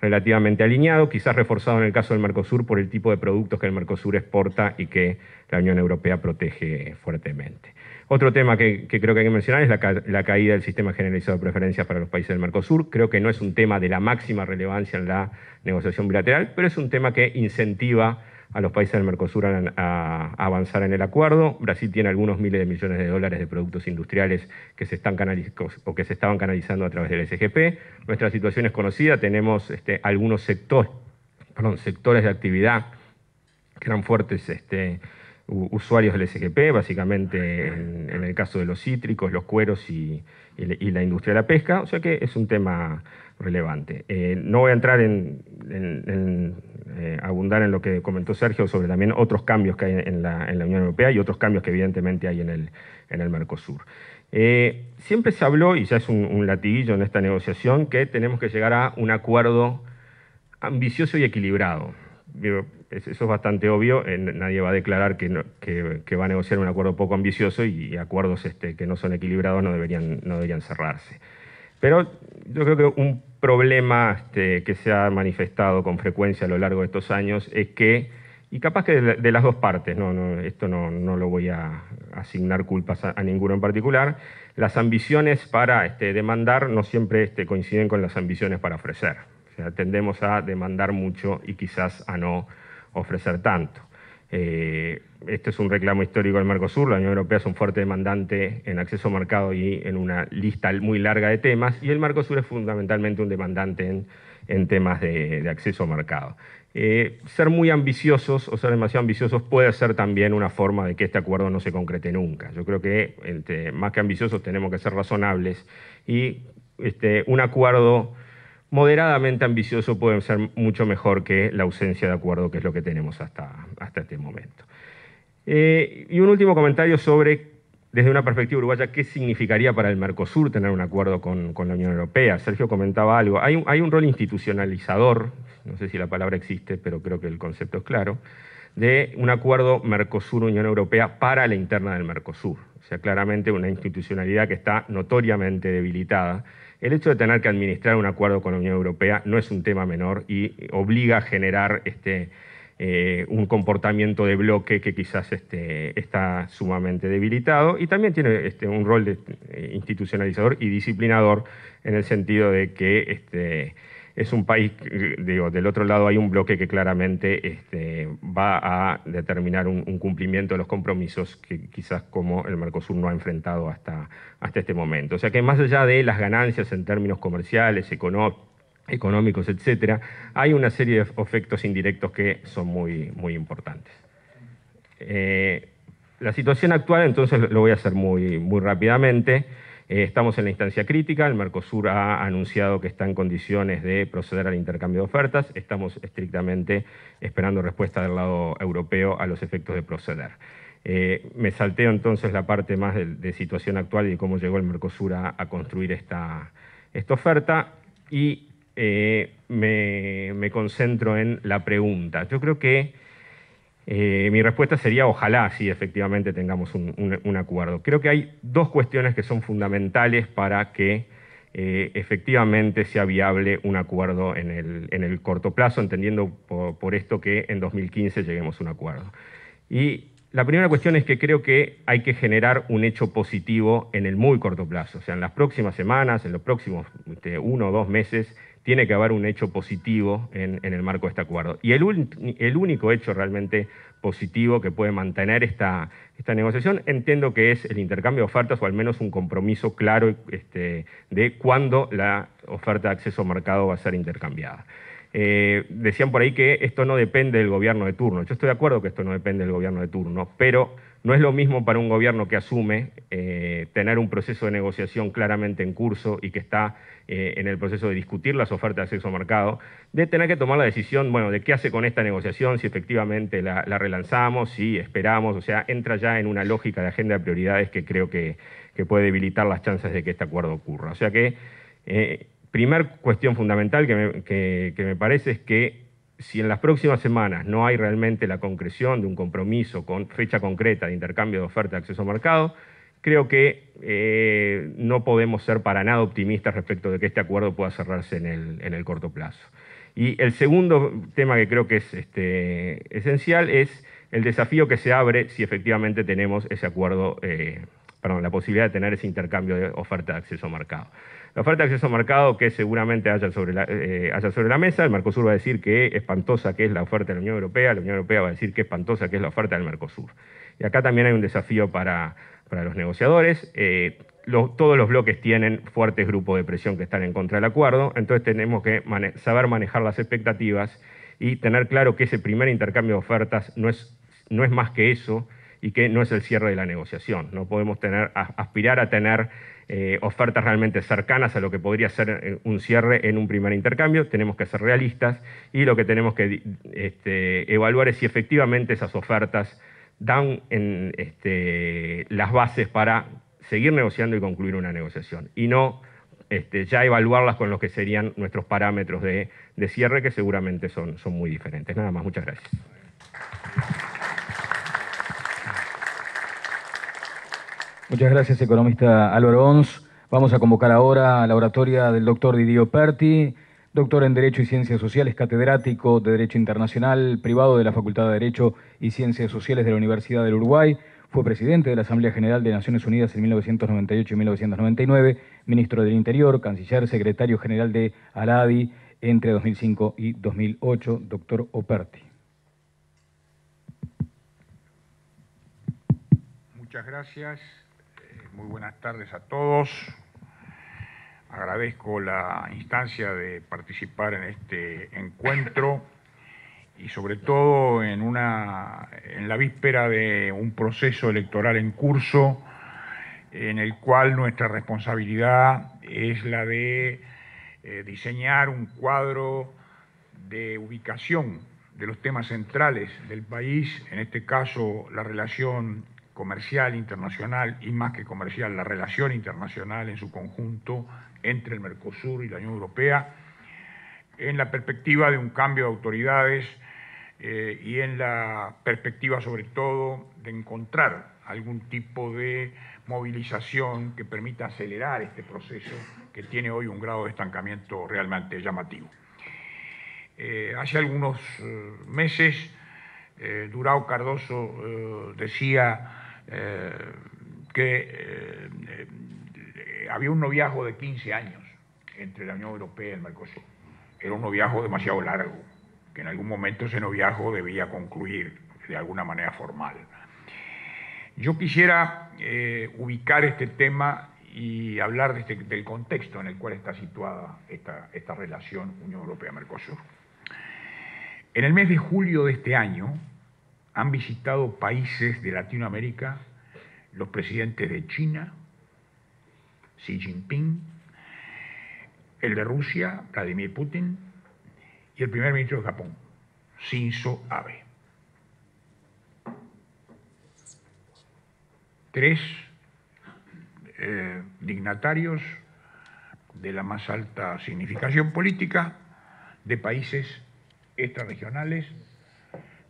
[SPEAKER 5] relativamente alineado, quizás reforzado en el caso del Mercosur por el tipo de productos que el Mercosur exporta y que la Unión Europea protege fuertemente. Otro tema que creo que hay que mencionar es la caída del sistema generalizado de preferencias para los países del Mercosur. Creo que no es un tema de la máxima relevancia en la negociación bilateral, pero es un tema que incentiva a los países del Mercosur a avanzar en el acuerdo. Brasil tiene algunos miles de millones de dólares de productos industriales que se estaban canalizando a través del SGP. Nuestra situación es conocida, tenemos algunos sectores de actividad que eran fuertes usuarios del SGP, básicamente en el caso de los cítricos, los cueros y la industria de la pesca, o sea que es un tema relevante. No voy a entrar abundar en lo que comentó Sergio sobre también otros cambios que hay en la Unión Europea y otros cambios que evidentemente hay en el Mercosur. Siempre se habló, y ya es un latiguillo en esta negociación, que tenemos que llegar a un acuerdo ambicioso y equilibrado. Eso es bastante obvio, nadie va a declarar que va a negociar un acuerdo poco ambicioso y acuerdos que no son equilibrados no deberían cerrarse. Pero yo creo que un problema que se ha manifestado con frecuencia a lo largo de estos años es que, y capaz que de las dos partes, esto no lo voy a asignar culpas a ninguno en particular, las ambiciones para demandar no siempre coinciden con las ambiciones para ofrecer. O sea, tendemos a demandar mucho y quizás a no ofrecer tanto. Este es un reclamo histórico del Mercosur. La Unión Europea es un fuerte demandante en acceso al mercado y en una lista muy larga de temas, y el Mercosur es fundamentalmente un demandante en temas de acceso al mercado. Ser muy ambiciosos o ser demasiado ambiciosos puede ser también una forma de que este acuerdo no se concrete nunca. Yo creo que más que ambiciosos tenemos que ser razonables y un acuerdo moderadamente ambicioso puede ser mucho mejor que la ausencia de acuerdo, que es lo que tenemos hasta este momento. Y un último comentario sobre, desde una perspectiva uruguaya, qué significaría para el Mercosur tener un acuerdo con la Unión Europea. Sergio comentaba algo. Hay un rol institucionalizador, no sé si la palabra existe, pero creo que el concepto es claro, de un acuerdo Mercosur-Unión Europea para la interna del Mercosur. O sea, claramente una institucionalidad que está notoriamente debilitada. El hecho de tener que administrar un acuerdo con la Unión Europea no es un tema menor y obliga a generar un comportamiento de bloque que quizás está sumamente debilitado, y también tiene un rol institucionalizador y disciplinador, en el sentido de que es un país, del otro lado hay un bloque que claramente va a determinar un cumplimiento de los compromisos que quizás como el Mercosur no ha enfrentado hasta este momento. O sea que más allá de las ganancias en términos comerciales, económicos, etcétera, hay una serie de efectos indirectos que son muy, muy importantes. La situación actual, entonces, lo voy a hacer muy, muy rápidamente. Estamos en la instancia crítica, el Mercosur ha anunciado que está en condiciones de proceder al intercambio de ofertas, estamos estrictamente esperando respuesta del lado europeo a los efectos de proceder. Me salteo entonces la parte más de situación actual y de cómo llegó el Mercosur a construir esta oferta, y me concentro en la pregunta. Yo creo que mi respuesta sería ojalá sí efectivamente tengamos un acuerdo. Creo que hay dos cuestiones que son fundamentales para que efectivamente sea viable un acuerdo en el corto plazo, entendiendo por esto que en 2015 lleguemos a un acuerdo. Y La primera cuestión es que creo que hay que generar un hecho positivo en el muy corto plazo. O sea, en las próximas semanas, en los próximos 1 o 2 meses, tiene que haber un hecho positivo en el marco de este acuerdo. Y el único hecho realmente positivo que puede mantener esta negociación, entiendo que es el intercambio de ofertas o al menos un compromiso claro de cuándo la oferta de acceso a mercado va a ser intercambiada. Decían por ahí que esto no depende del gobierno de turno. Yo estoy de acuerdo que esto no depende del gobierno de turno, pero no es lo mismo para un gobierno que asume tener un proceso de negociación claramente en curso y que está en el proceso de discutir las ofertas de acceso a mercado, de tener que tomar la decisión, bueno, de qué hace con esta negociación, si efectivamente la relanzamos, si esperamos, o sea, entra ya en una lógica de agenda de prioridades que creo que puede debilitar las chances de que este acuerdo ocurra. O sea que primer cuestión fundamental que me parece es que si en las próximas semanas no hay realmente la concreción de un compromiso con fecha concreta de intercambio de oferta de acceso a mercado, creo que no podemos ser para nada optimistas respecto de que este acuerdo pueda cerrarse en el corto plazo. Y el segundo tema que creo que es esencial es el desafío que se abre si efectivamente tenemos ese acuerdo, la posibilidad de tener ese intercambio de oferta de acceso a mercado. La oferta de acceso a mercado que seguramente haya sobre la mesa, el Mercosur va a decir que espantosa que es la oferta de la Unión Europea va a decir que espantosa que es la oferta del Mercosur. Y acá también hay un desafío para los negociadores. Todos los bloques tienen fuertes grupos de presión que están en contra del acuerdo, entonces tenemos que saber manejar las expectativas y tener claro que ese primer intercambio de ofertas no es más que eso y que no es el cierre de la negociación. No podemos aspirar a tener ofertas realmente cercanas a lo que podría ser un cierre en un primer intercambio. Tenemos que ser realistas y lo que tenemos que evaluar es si efectivamente esas ofertas dan las bases para seguir negociando y concluir una negociación, y no ya evaluarlas con lo que serían nuestros parámetros de cierre, que seguramente son muy diferentes. Nada más, muchas gracias.
[SPEAKER 2] Muchas gracias, economista Álvaro Ons. Vamos a convocar ahora a la oratoria del doctor Didier Operti, doctor en Derecho y Ciencias Sociales, catedrático de Derecho Internacional privado de la Facultad de Derecho y Ciencias Sociales de la Universidad del Uruguay. Fue presidente de la Asamblea General de Naciones Unidas en 1998 y 1999, ministro del Interior, canciller, secretario general de ALADI entre 2005 y 2008. Doctor Operti.
[SPEAKER 6] Muchas gracias. Muy buenas tardes a todos. Agradezco la instancia de participar en este encuentro y sobre todo en la víspera de un proceso electoral en curso en el cual nuestra responsabilidad es la de diseñar un cuadro de ubicación de los temas centrales del país, en este caso la relación comercial internacional y más que comercial, la relación internacional en su conjunto entre el Mercosur y la Unión Europea, en la perspectiva de un cambio de autoridades y en la perspectiva sobre todo de encontrar algún tipo de movilización que permita acelerar este proceso que tiene hoy un grado de estancamiento realmente llamativo. Hace algunos meses Durão Cardoso decía que había un noviazgo de 15 años entre la Unión Europea y el Mercosur. Era un noviazgo demasiado largo, que en algún momento ese noviazgo debía concluir de alguna manera formal. Yo quisiera ubicar este tema y hablar del contexto en el cual está situada esta relación Unión Europea-Mercosur. En el mes de julio de este año han visitado países de Latinoamérica los presidentes de China, Xi Jinping, el de Rusia, Vladimir Putin, y el primer ministro de Japón, Shinzo Abe. 3 dignatarios de la más alta significación política de países extrarregionales,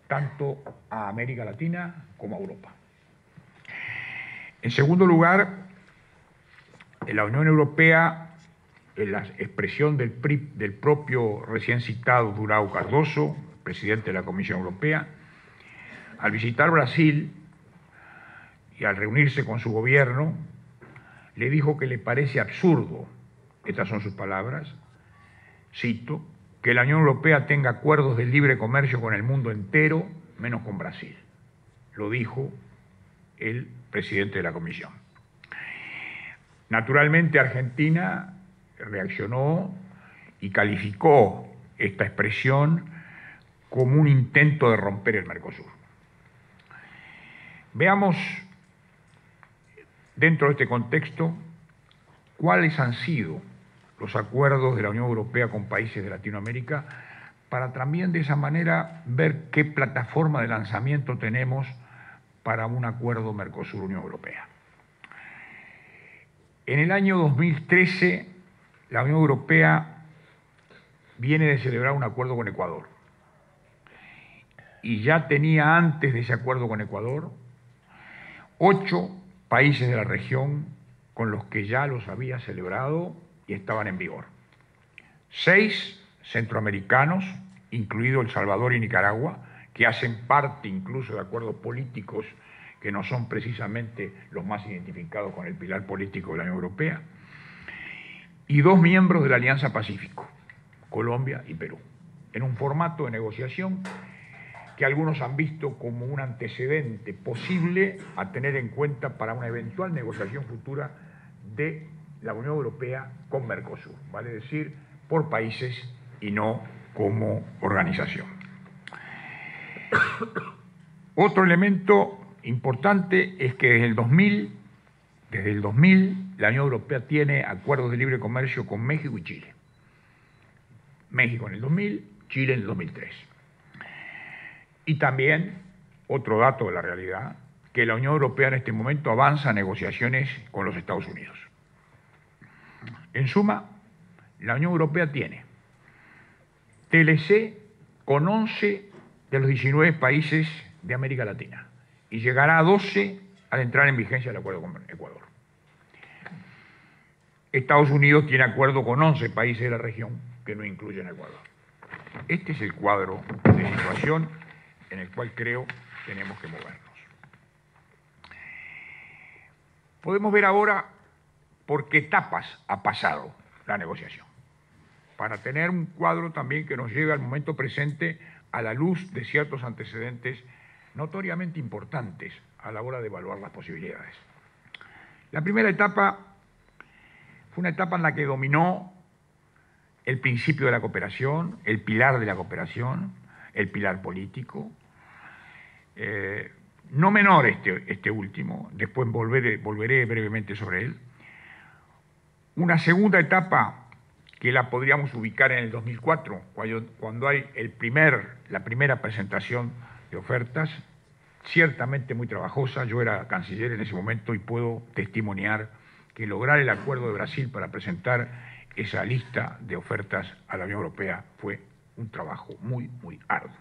[SPEAKER 6] tanto a América Latina como a Europa. En segundo lugar, la Unión Europea, en la expresión del propio recién citado Durão Cardoso, presidente de la Comisión Europea, al visitar Brasil, y al reunirse con su gobierno, le dijo que le parece absurdo, estas son sus palabras, cito, que la Unión Europea tenga acuerdos de libre comercio con el mundo entero, menos con Brasil. Lo dijo el presidente de la Comisión. Naturalmente, Argentina reaccionó y calificó esta expresión como un intento de romper el Mercosur. Veamos, dentro de este contexto, cuáles han sido los acuerdos de la Unión Europea con países de Latinoamérica, para también de esa manera ver qué plataforma de lanzamiento tenemos para un acuerdo Mercosur-Unión Europea. En el año 2013, la Unión Europea viene de celebrar un acuerdo con Ecuador. Y ya tenía antes de ese acuerdo con Ecuador 8 países de la región con los que ya los había celebrado y estaban en vigor. 6 centroamericanos, incluido El Salvador y Nicaragua, que hacen parte incluso de acuerdos políticos que no son precisamente los más identificados con el pilar político de la Unión Europea, y 2 miembros de la Alianza Pacífico, Colombia y Perú, en un formato de negociación que algunos han visto como un antecedente posible a tener en cuenta para una eventual negociación futura de la Unión Europea con Mercosur, vale decir, por países y no como organización. Otro elemento importante es que desde el 2000, la Unión Europea tiene acuerdos de libre comercio con México y Chile. México en el 2000, Chile en el 2003. Y también, otro dato de la realidad, que la Unión Europea en este momento avanza a negociaciones con los Estados Unidos. En suma, la Unión Europea tiene TLC con 11 de los 19 países de América Latina y llegará a 12 al entrar en vigencia el acuerdo con Ecuador. Estados Unidos tiene acuerdo con 11 países de la región que no incluyen a Ecuador. Este es el cuadro de situación en el cual creo tenemos que movernos. Podemos ver ahora por qué etapas ha pasado la negociación, para tener un cuadro también que nos lleve al momento presente a la luz de ciertos antecedentes notoriamente importantes a la hora de evaluar las posibilidades. La primera etapa fue una etapa en la que dominó el principio de la cooperación, el pilar de la cooperación, el pilar político. No menor este último, después volveré brevemente sobre él. Una segunda etapa que la podríamos ubicar en el 2004, cuando hay la primera presentación de ofertas, ciertamente muy trabajosa. Yo era canciller en ese momento y puedo testimoniar que lograr el acuerdo de Brasil para presentar esa lista de ofertas a la Unión Europea fue un trabajo muy, muy arduo.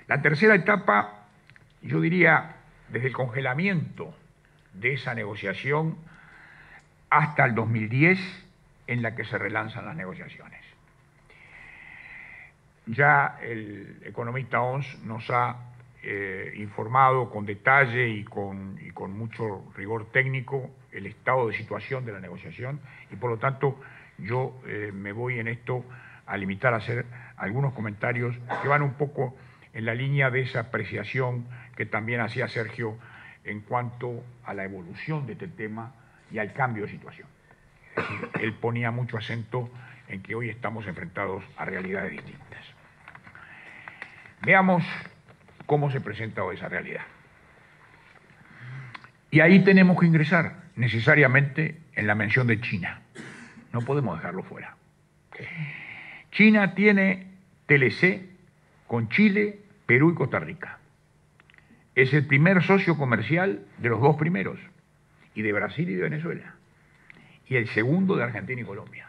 [SPEAKER 6] La tercera etapa, yo diría, desde el congelamiento de esa negociación hasta el 2010, en la que se relanzan las negociaciones. Ya el economista ONS nos ha informado con detalle y con mucho rigor técnico el estado de situación de la negociación y por lo tanto yo me voy en esto a limitar a hacer algunos comentarios que van un poco en la línea de esa apreciación que también hacía Sergio en cuanto a la evolución de este tema y al cambio de situación. Es decir, él ponía mucho acento en que hoy estamos enfrentados a realidades distintas. Veamos cómo se presenta hoy esa realidad. Y ahí tenemos que ingresar necesariamente en la mención de China. No podemos dejarlo fuera. China tiene TLC con Chile, Perú y Costa Rica. Es el primer socio comercial de los 2 primeros, y de Brasil y de Venezuela, y el segundo de Argentina y Colombia.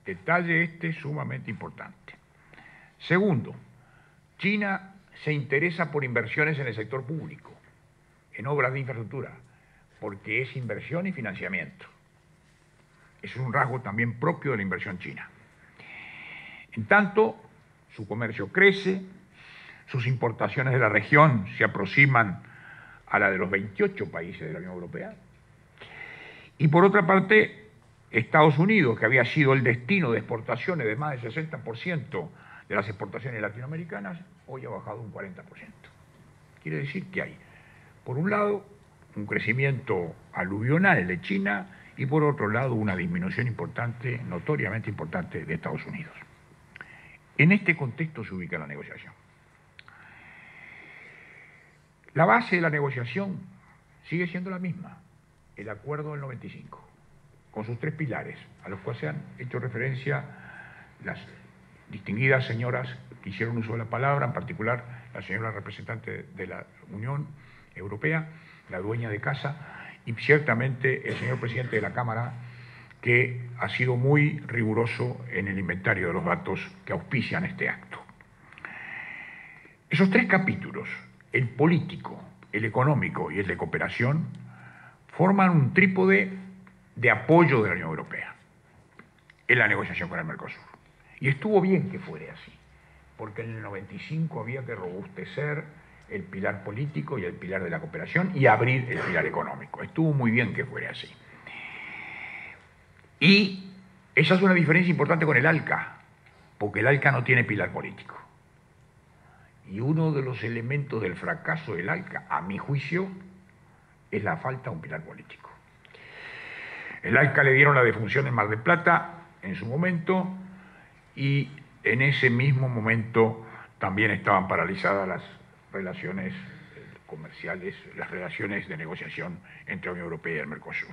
[SPEAKER 6] Detalle este sumamente importante. Segundo, China se interesa por inversiones en el sector público, en obras de infraestructura, porque es inversión y financiamiento. Es un rasgo también propio de la inversión china. En tanto, su comercio crece, sus importaciones de la región se aproximan a la de los 28 países de la Unión Europea. Y por otra parte, Estados Unidos, que había sido el destino de exportaciones de más del 60% de las exportaciones latinoamericanas, hoy ha bajado un 40%. Quiere decir que hay, por un lado, un crecimiento aluvional de China y por otro lado una disminución importante, notoriamente importante, de Estados Unidos. En este contexto se ubica la negociación. La base de la negociación sigue siendo la misma, el acuerdo del 95, con sus tres pilares, a los cuales se han hecho referencia las distinguidas señoras que hicieron uso de la palabra, en particular la señora representante de la Unión Europea, la dueña de casa, y ciertamente el señor presidente de la Cámara, que ha sido muy riguroso en el inventario de los datos que auspician este acto. Esos tres capítulos, el político, el económico y el de cooperación, forman un trípode de apoyo de la Unión Europea en la negociación con el Mercosur. Y estuvo bien que fuera así, porque en el 95 había que robustecer el pilar político y el pilar de la cooperación y abrir el pilar económico. Estuvo muy bien que fuera así. Y esa es una diferencia importante con el ALCA, porque el ALCA no tiene pilar político. Y uno de los elementos del fracaso del ALCA, a mi juicio, es la falta de un pilar político. El ALCA le dieron la defunción en Mar del Plata en su momento y en ese mismo momento también estaban paralizadas las relaciones comerciales, las relaciones de negociación entre la Unión Europea y el Mercosur.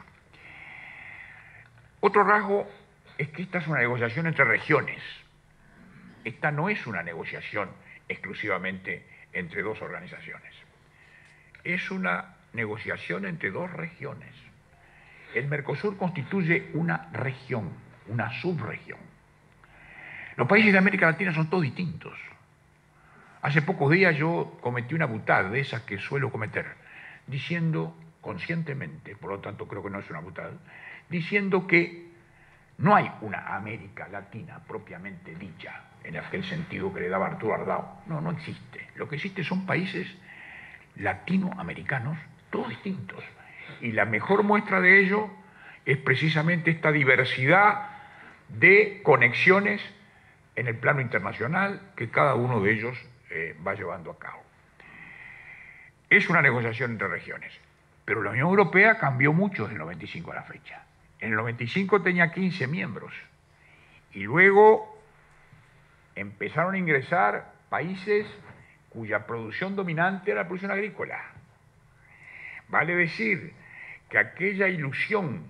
[SPEAKER 6] Otro rasgo es que esta es una negociación entre regiones. Esta no es una negociación exclusivamente entre dos organizaciones. Es una negociación entre dos regiones. El Mercosur constituye una región, una subregión. Los países de América Latina son todos distintos. Hace pocos días yo cometí una butad de esas que suelo cometer, diciendo conscientemente, por lo tanto creo que no es una butad, diciendo que no hay una América Latina propiamente dicha, en aquel sentido que le daba Arturo Ardao. No, no existe. Lo que existe son países latinoamericanos, todos distintos. Y la mejor muestra de ello es precisamente esta diversidad de conexiones en el plano internacional que cada uno de ellos va llevando a cabo. Es una negociación entre regiones, pero la Unión Europea cambió mucho desde el 95 a la fecha. En el 95 tenía 15 miembros y luego empezaron a ingresar países cuya producción dominante era la producción agrícola. Vale decir que aquella ilusión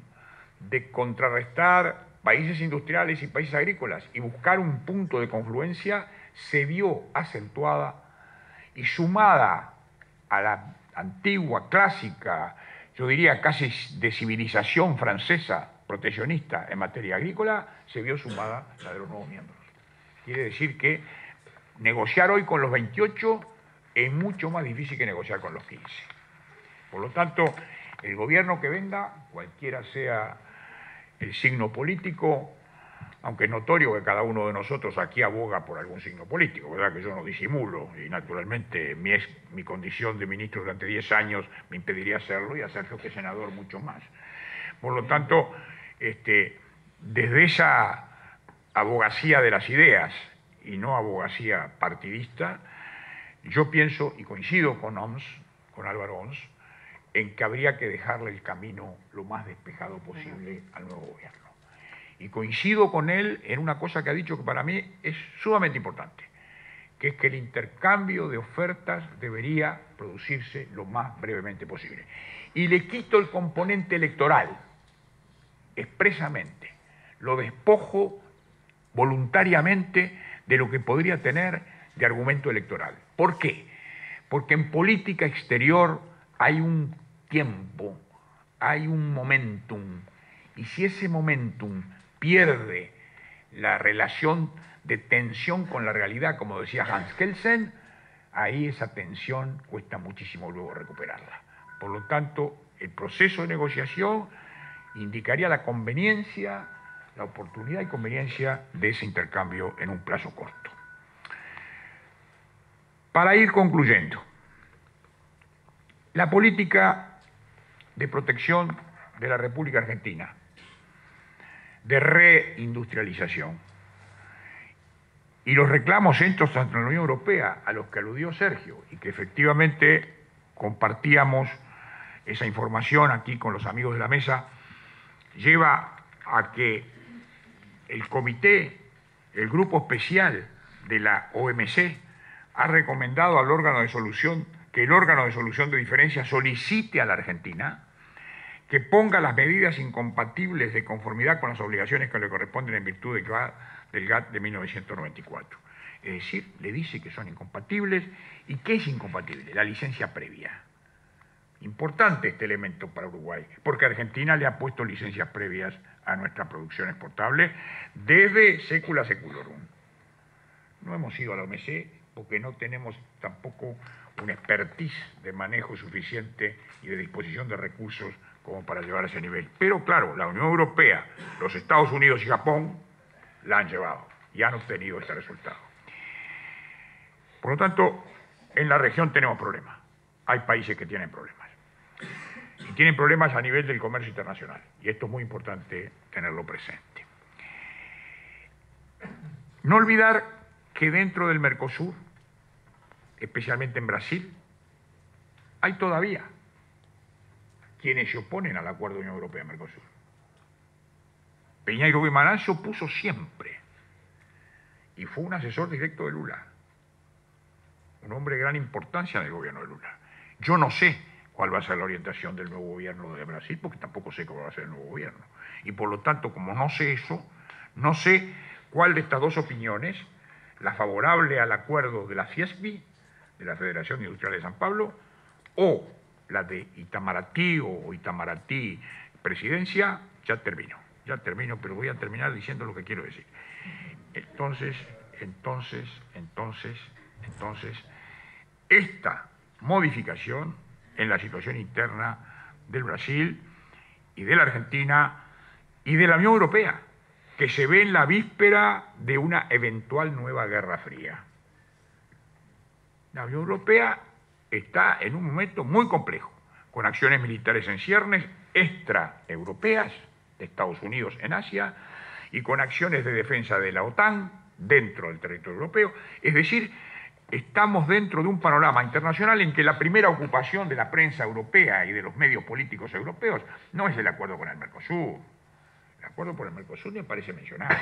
[SPEAKER 6] de contrarrestar países industriales y países agrícolas y buscar un punto de confluencia se vio acentuada y sumada a la antigua, clásica, yo diría casi de civilización francesa proteccionista en materia agrícola, se vio sumada la de los nuevos miembros. Quiere decir que negociar hoy con los 28 es mucho más difícil que negociar con los 15. Por lo tanto, el gobierno que venga, cualquiera sea el signo político, aunque es notorio que cada uno de nosotros aquí aboga por algún signo político, ¿verdad? Que yo no disimulo, y naturalmente mi condición de ministro durante 10 años me impediría hacerlo, y a Sergio, que es senador, mucho más. Por lo tanto, desde esa abogacía de las ideas y no abogacía partidista, yo pienso, y coincido con Álvaro Oms, en que habría que dejarle el camino lo más despejado posible al nuevo gobierno. Y coincido con él en una cosa que ha dicho que para mí es sumamente importante, que es que el intercambio de ofertas debería producirse lo más brevemente posible. Y le quito el componente electoral, expresamente, lo despojo voluntariamente de lo que podría tener de argumento electoral. ¿Por qué? Porque en política exterior hay un tiempo, hay un momentum, y si ese momentum pierde la relación de tensión con la realidad, como decía Hans Kelsen, ahí esa tensión cuesta muchísimo luego recuperarla. Por lo tanto, el proceso de negociación indicaría la conveniencia, la oportunidad y conveniencia de ese intercambio en un plazo corto. Para ir concluyendo, la política de protección de la República Argentina, de reindustrialización, y los reclamos hechos ante la Unión Europea, a los que aludió Sergio, y que efectivamente compartíamos esa información aquí con los amigos de la mesa, lleva a que el comité, el grupo especial de la OMC, ha recomendado al órgano de solución, que el órgano de solución de diferencias solicite a la Argentina que ponga las medidas incompatibles de conformidad con las obligaciones que le corresponden en virtud del GATT de 1994. Es decir, le dice que son incompatibles. ¿Y qué es incompatible? La licencia previa. Importante este elemento para Uruguay, porque Argentina le ha puesto licencias previas a nuestra producción exportable desde secula seculorum. No hemos ido a la OMC porque no tenemos tampoco una expertise de manejo suficiente y de disposición de recursos como para llevar a ese nivel. Pero claro, la Unión Europea, los Estados Unidos y Japón la han llevado y han obtenido este resultado. Por lo tanto, en la región tenemos problemas. Hay países que tienen problemas. Y tienen problemas a nivel del comercio internacional. Y esto es muy importante tenerlo presente. No olvidar que dentro del Mercosur, especialmente en Brasil, hay todavía quienes se oponen al acuerdo Unión Europea-Mercosur. Peña Guimarães se opuso siempre y fue un asesor directo de Lula, un hombre de gran importancia en el gobierno de Lula. Yo no sé cuál va a ser la orientación del nuevo gobierno de Brasil, porque tampoco sé cuál va a ser el nuevo gobierno. Y por lo tanto, como no sé eso, no sé cuál de estas dos opiniones, la favorable al acuerdo de la FIESBI, de la Federación Industrial de San Pablo, o la de Itamaraty o Itamaraty Presidencia, ya termino, pero voy a terminar diciendo lo que quiero decir. Entonces, esta modificación en la situación interna del Brasil y de la Argentina y de la Unión Europea, que se ve en la víspera de una eventual nueva Guerra Fría. La Unión Europea está en un momento muy complejo, con acciones militares en ciernes extraeuropeas de Estados Unidos en Asia y con acciones de defensa de la OTAN dentro del territorio europeo. Es decir, estamos dentro de un panorama internacional en que la primera ocupación de la prensa europea y de los medios políticos europeos no es el acuerdo con el Mercosur. El acuerdo por el Mercosur me parece mencionar.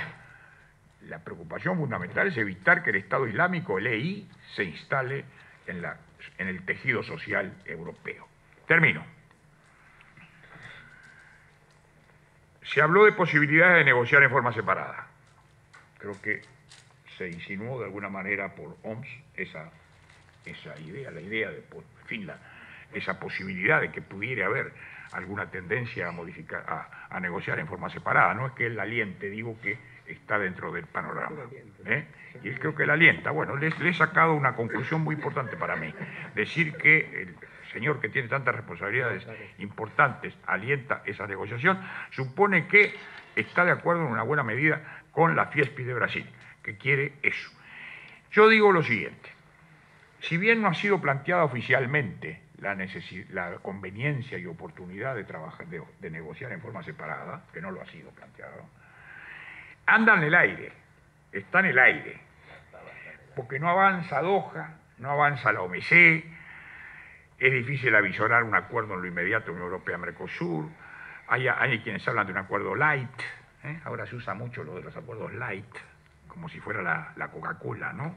[SPEAKER 6] La preocupación fundamental es evitar que el Estado Islámico, el EI, se instale en el tejido social europeo. Termino. Se habló de posibilidades de negociar en forma separada. Creo que se insinuó de alguna manera por OMS esa idea, la idea de, en fin, esa posibilidad de que pudiera haber alguna tendencia a negociar en forma separada. No es que él la aliente, digo que está dentro del panorama. Y él creo que la alienta. Bueno, le he sacado una conclusión muy importante para mí. Decir que el señor que tiene tantas responsabilidades importantes alienta esa negociación, supone que está de acuerdo en una buena medida con la FIESBI de Brasil, que quiere eso. Yo digo lo siguiente, si bien no ha sido planteada oficialmente la conveniencia y oportunidad de trabajar, de negociar en forma separada, que no lo ha sido planteado, anda en el aire, está en el aire, porque no avanza Doha, no avanza la OMC, es difícil avisorar un acuerdo en lo inmediato Unión Europea-Mercosur, hay quienes hablan de un acuerdo light, ahora se usa mucho lo de los acuerdos light, como si fuera la Coca-Cola, ¿no?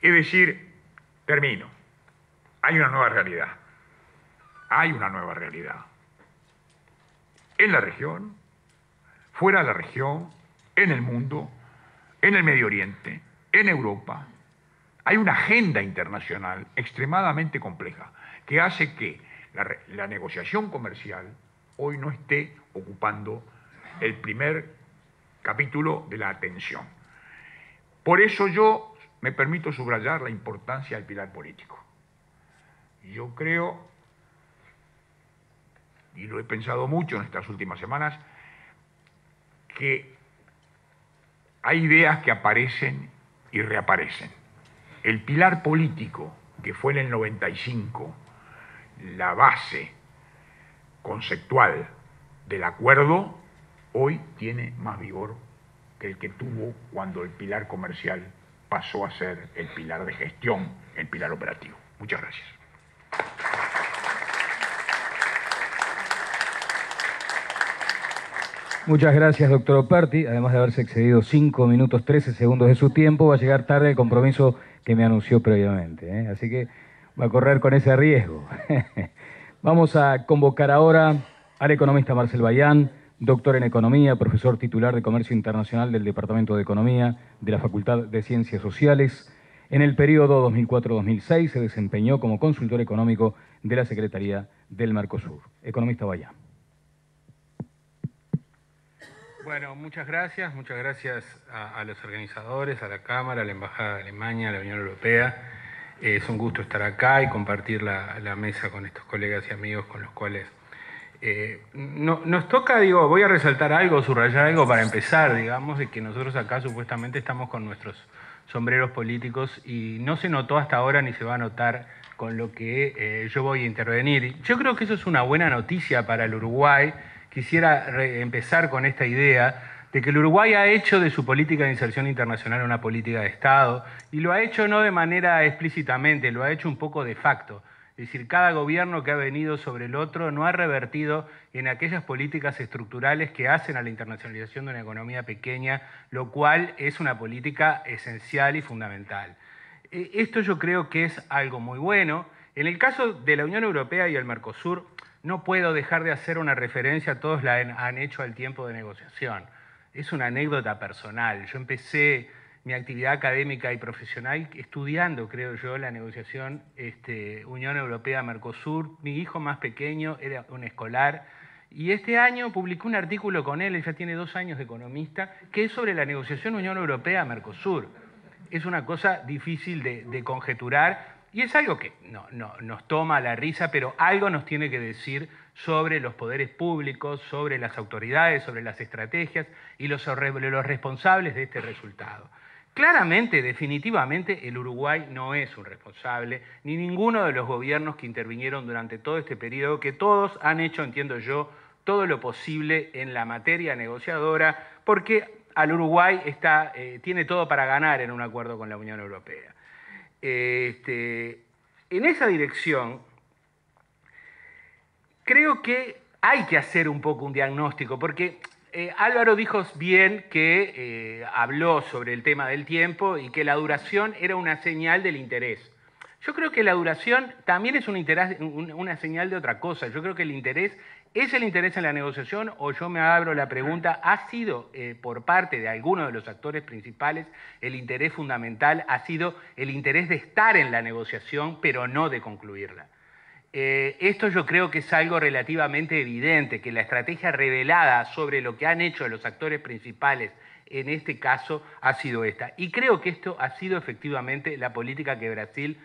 [SPEAKER 6] Es decir, termino, hay una nueva realidad, en la región, fuera de la región, en el mundo, en el Medio Oriente, en Europa, hay una agenda internacional extremadamente compleja que hace que la negociación comercial hoy no esté ocupando el primer capítulo de la atención. Por eso yo me permito subrayar la importancia del pilar político. Yo creo, y lo he pensado mucho en estas últimas semanas, que hay ideas que aparecen y reaparecen. el pilar político, que fue en el 95 la base conceptual del acuerdo, hoy tiene más vigor que el que tuvo cuando el pilar comercial pasó a ser el pilar de gestión, el pilar operativo. Muchas gracias.
[SPEAKER 2] Muchas gracias, doctor Operti. Además de haberse excedido 5 minutos 13 segundos de su tiempo, va a llegar tarde el compromiso que me anunció previamente, ¿eh? Así que va a correr con ese riesgo. Vamos a convocar ahora al economista Marcel Bayán, doctor en Economía, profesor titular de Comercio Internacional del Departamento de Economía de la Facultad de Ciencias Sociales. En el periodo 2004-2006 se desempeñó como consultor económico de la Secretaría del Mercosur. Economista Bayán.
[SPEAKER 7] Bueno, muchas gracias a los organizadores, a la Cámara, a la Embajada de Alemania, a la Unión Europea. Es un gusto estar acá y compartir la mesa con estos colegas y amigos con los cuales nos toca, voy a resaltar algo, subrayar algo para empezar, digamos, de que nosotros acá supuestamente estamos con nuestros sombreros políticos y no se notó hasta ahora ni se va a notar con lo que yo voy a intervenir. Yo creo que eso es una buena noticia para el Uruguay. Quisiera empezar con esta idea de que el Uruguay ha hecho de su política de inserción internacional una política de Estado y lo ha hecho no de manera explícitamente, lo ha hecho un poco de facto. Es decir, cada gobierno que ha venido sobre el otro no ha revertido en aquellas políticas estructurales que hacen a la internacionalización de una economía pequeña, lo cual es una política esencial y fundamental. Esto yo creo que es algo muy bueno. En el caso de la Unión Europea y el Mercosur, no puedo dejar de hacer una referencia, todos la han hecho al tiempo de negociación. Es una anécdota personal. Yo empecé mi actividad académica y profesional estudiando, creo yo, la negociación Unión Europea-Mercosur. Mi hijo más pequeño era un escolar y este año publicó un artículo con él ya tiene 2 años de economista, que es sobre la negociación Unión Europea-Mercosur. Es una cosa difícil de conjeturar y es algo que nos toma a la risa, pero algo nos tiene que decir sobre los poderes públicos, sobre las autoridades, sobre las estrategias y los responsables de este resultado. Claramente, definitivamente, el Uruguay no es un responsable, ni ninguno de los gobiernos que intervinieron durante todo este periodo, que todos han hecho, entiendo yo, todo lo posible en la materia negociadora, porque al Uruguay tiene todo para ganar en un acuerdo con la Unión Europea. En esa dirección, creo que hay que hacer un poco un diagnóstico, porque Álvaro dijo bien que habló sobre el tema del tiempo y que la duración era una señal del interés. Yo creo que la duración también es una señal de otra cosa. Yo creo que el interés es el interés en la negociación, o yo me abro la pregunta, ¿ha sido por parte de alguno de los actores principales el interés fundamental? ¿Ha sido el interés de estar en la negociación, pero no de concluirla? Esto yo creo que es algo relativamente evidente, que la estrategia revelada sobre lo que han hecho los actores principales en este caso ha sido esta. Y creo que esto ha sido efectivamente la política que Brasil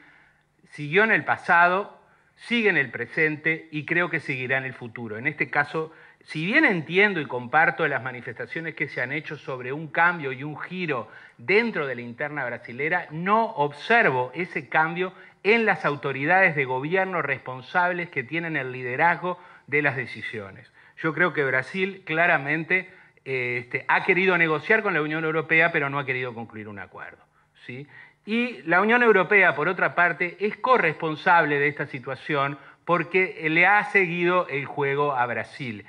[SPEAKER 7] siguió en el pasado, sigue en el presente y creo que seguirá en el futuro. En este caso, si bien entiendo y comparto las manifestaciones que se han hecho sobre un cambio y un giro dentro de la interna brasilera, no observo ese cambio en las autoridades de gobierno responsables que tienen el liderazgo de las decisiones. Yo creo que Brasil claramente ha querido negociar con la Unión Europea, pero no ha querido concluir un acuerdo, ¿sí? Y la Unión Europea, por otra parte, es corresponsable de esta situación porque le ha seguido el juego a Brasil.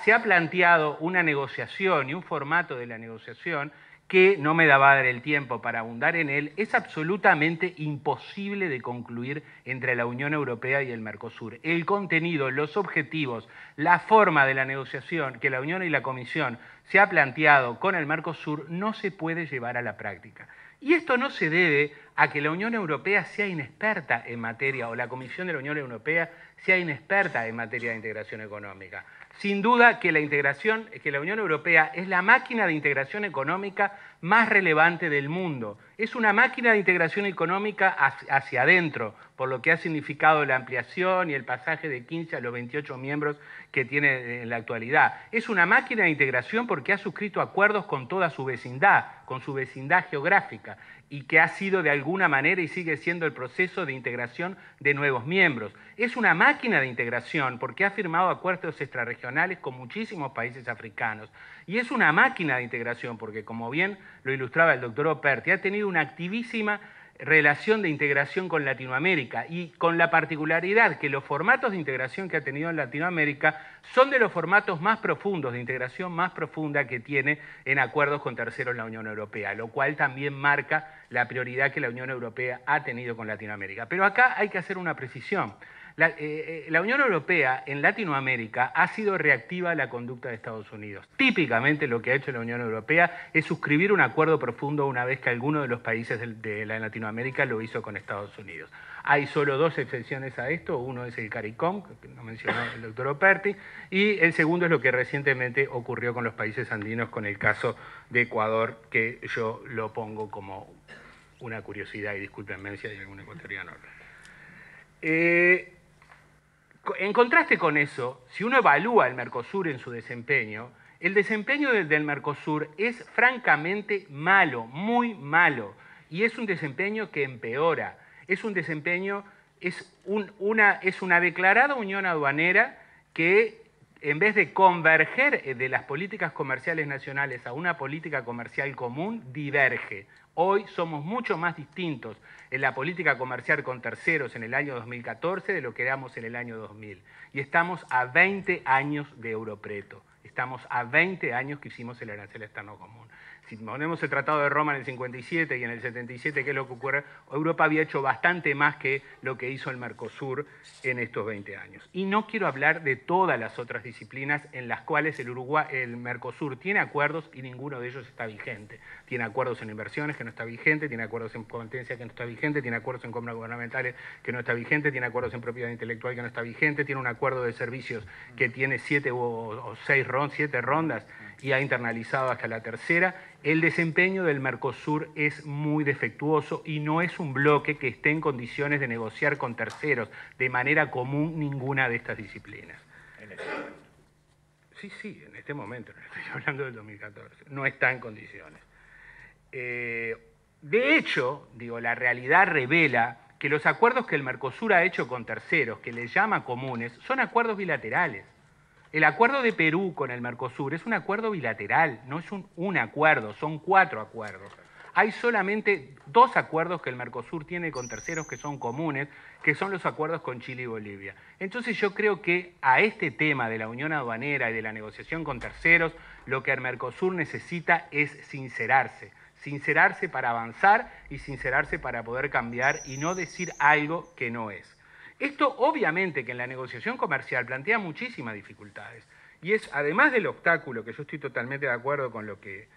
[SPEAKER 7] Se ha planteado una negociación y un formato de la negociación que no me va a dar el tiempo para abundar en él, es absolutamente imposible de concluir entre la Unión Europea y el Mercosur. El contenido, los objetivos, la forma de la negociación que la Unión y la Comisión se ha planteado con el Mercosur no se puede llevar a la práctica. Y esto no se debe a que la Unión Europea sea inexperta en materia, o la Comisión de la Unión Europea sea inexperta en materia de integración económica. Sin duda que la Unión Europea es la máquina de integración económica más relevante del mundo. Es una máquina de integración económica hacia adentro, por lo que ha significado la ampliación y el pasaje de 15 a los 28 miembros que tiene en la actualidad. Es una máquina de integración porque ha suscrito acuerdos con toda su vecindad, con su vecindad geográfica. y que ha sido de alguna manera y sigue siendo el proceso de integración de nuevos miembros. Es una máquina de integración porque ha firmado acuerdos extrarregionales con muchísimos países africanos. Y es una máquina de integración porque, como bien lo ilustraba el doctor Operti, ha tenido una activísima relación de integración con Latinoamérica y con la particularidad que los formatos de integración que ha tenido en Latinoamérica son de los formatos más profundos, de integración más profunda que tiene en acuerdos con terceros la Unión Europea, lo cual también marca la prioridad que la Unión Europea ha tenido con Latinoamérica. Pero acá hay que hacer una precisión. La Unión Europea en Latinoamérica ha sido reactiva a la conducta de Estados Unidos. Típicamente lo que ha hecho la Unión Europea es suscribir un acuerdo profundo una vez que alguno de los países de Latinoamérica lo hizo con Estados Unidos. Hay solo dos excepciones a esto, uno es el CARICOM, que lo mencionó el doctor Operti, y el segundo es lo que recientemente ocurrió con los países andinos con el caso de Ecuador, que yo lo pongo como una curiosidad, y discúlpenme si hay algún ecuatoriano. En contraste con eso, si uno evalúa el Mercosur en su desempeño, el desempeño del Mercosur es francamente malo, muy malo, y es un desempeño que empeora. Es un desempeño, es una declarada unión aduanera que, en vez de converger de las políticas comerciales nacionales a una política comercial común, diverge. Hoy somos mucho más distintos en la política comercial con terceros en el año 2014 de lo que éramos en el año 2000. Y estamos a 20 años de Europreto. Estamos a 20 años que hicimos el arancel externo común. Si ponemos el Tratado de Roma en el 57 y en el 77, ¿qué es lo que ocurre? Europa había hecho bastante más que lo que hizo el Mercosur en estos 20 años. Y no quiero hablar de todas las otras disciplinas en las cuales el Mercosur tiene acuerdos y ninguno de ellos está vigente. Tiene acuerdos en inversiones que no está vigente, tiene acuerdos en competencia que no está vigente, tiene acuerdos en compras gubernamentales que no está vigente, tiene acuerdos en propiedad intelectual que no está vigente, tiene un acuerdo de servicios que tiene 7 rondas y ha internalizado hasta la tercera. El desempeño del Mercosur es muy defectuoso y no es un bloque que esté en condiciones de negociar con terceros de manera común ninguna de estas disciplinas. Sí, en este momento, no estoy hablando del 2014, no está en condiciones. De hecho, la realidad revela que los acuerdos que el Mercosur ha hecho con terceros, que le llama comunes, son acuerdos bilaterales. El acuerdo de Perú con el Mercosur es un acuerdo bilateral, no es un acuerdo, son 4 acuerdos. Hay solamente 2 acuerdos que el Mercosur tiene con terceros que son comunes, que son los acuerdos con Chile y Bolivia. Entonces yo creo que a este tema de la unión aduanera y de la negociación con terceros, lo que el Mercosur necesita es sincerarse. Sincerarse para avanzar y sincerarse para poder cambiar y no decir algo que no es. Esto obviamente que en la negociación comercial plantea muchísimas dificultades y es, además del obstáculo, que yo estoy totalmente de acuerdo con lo que...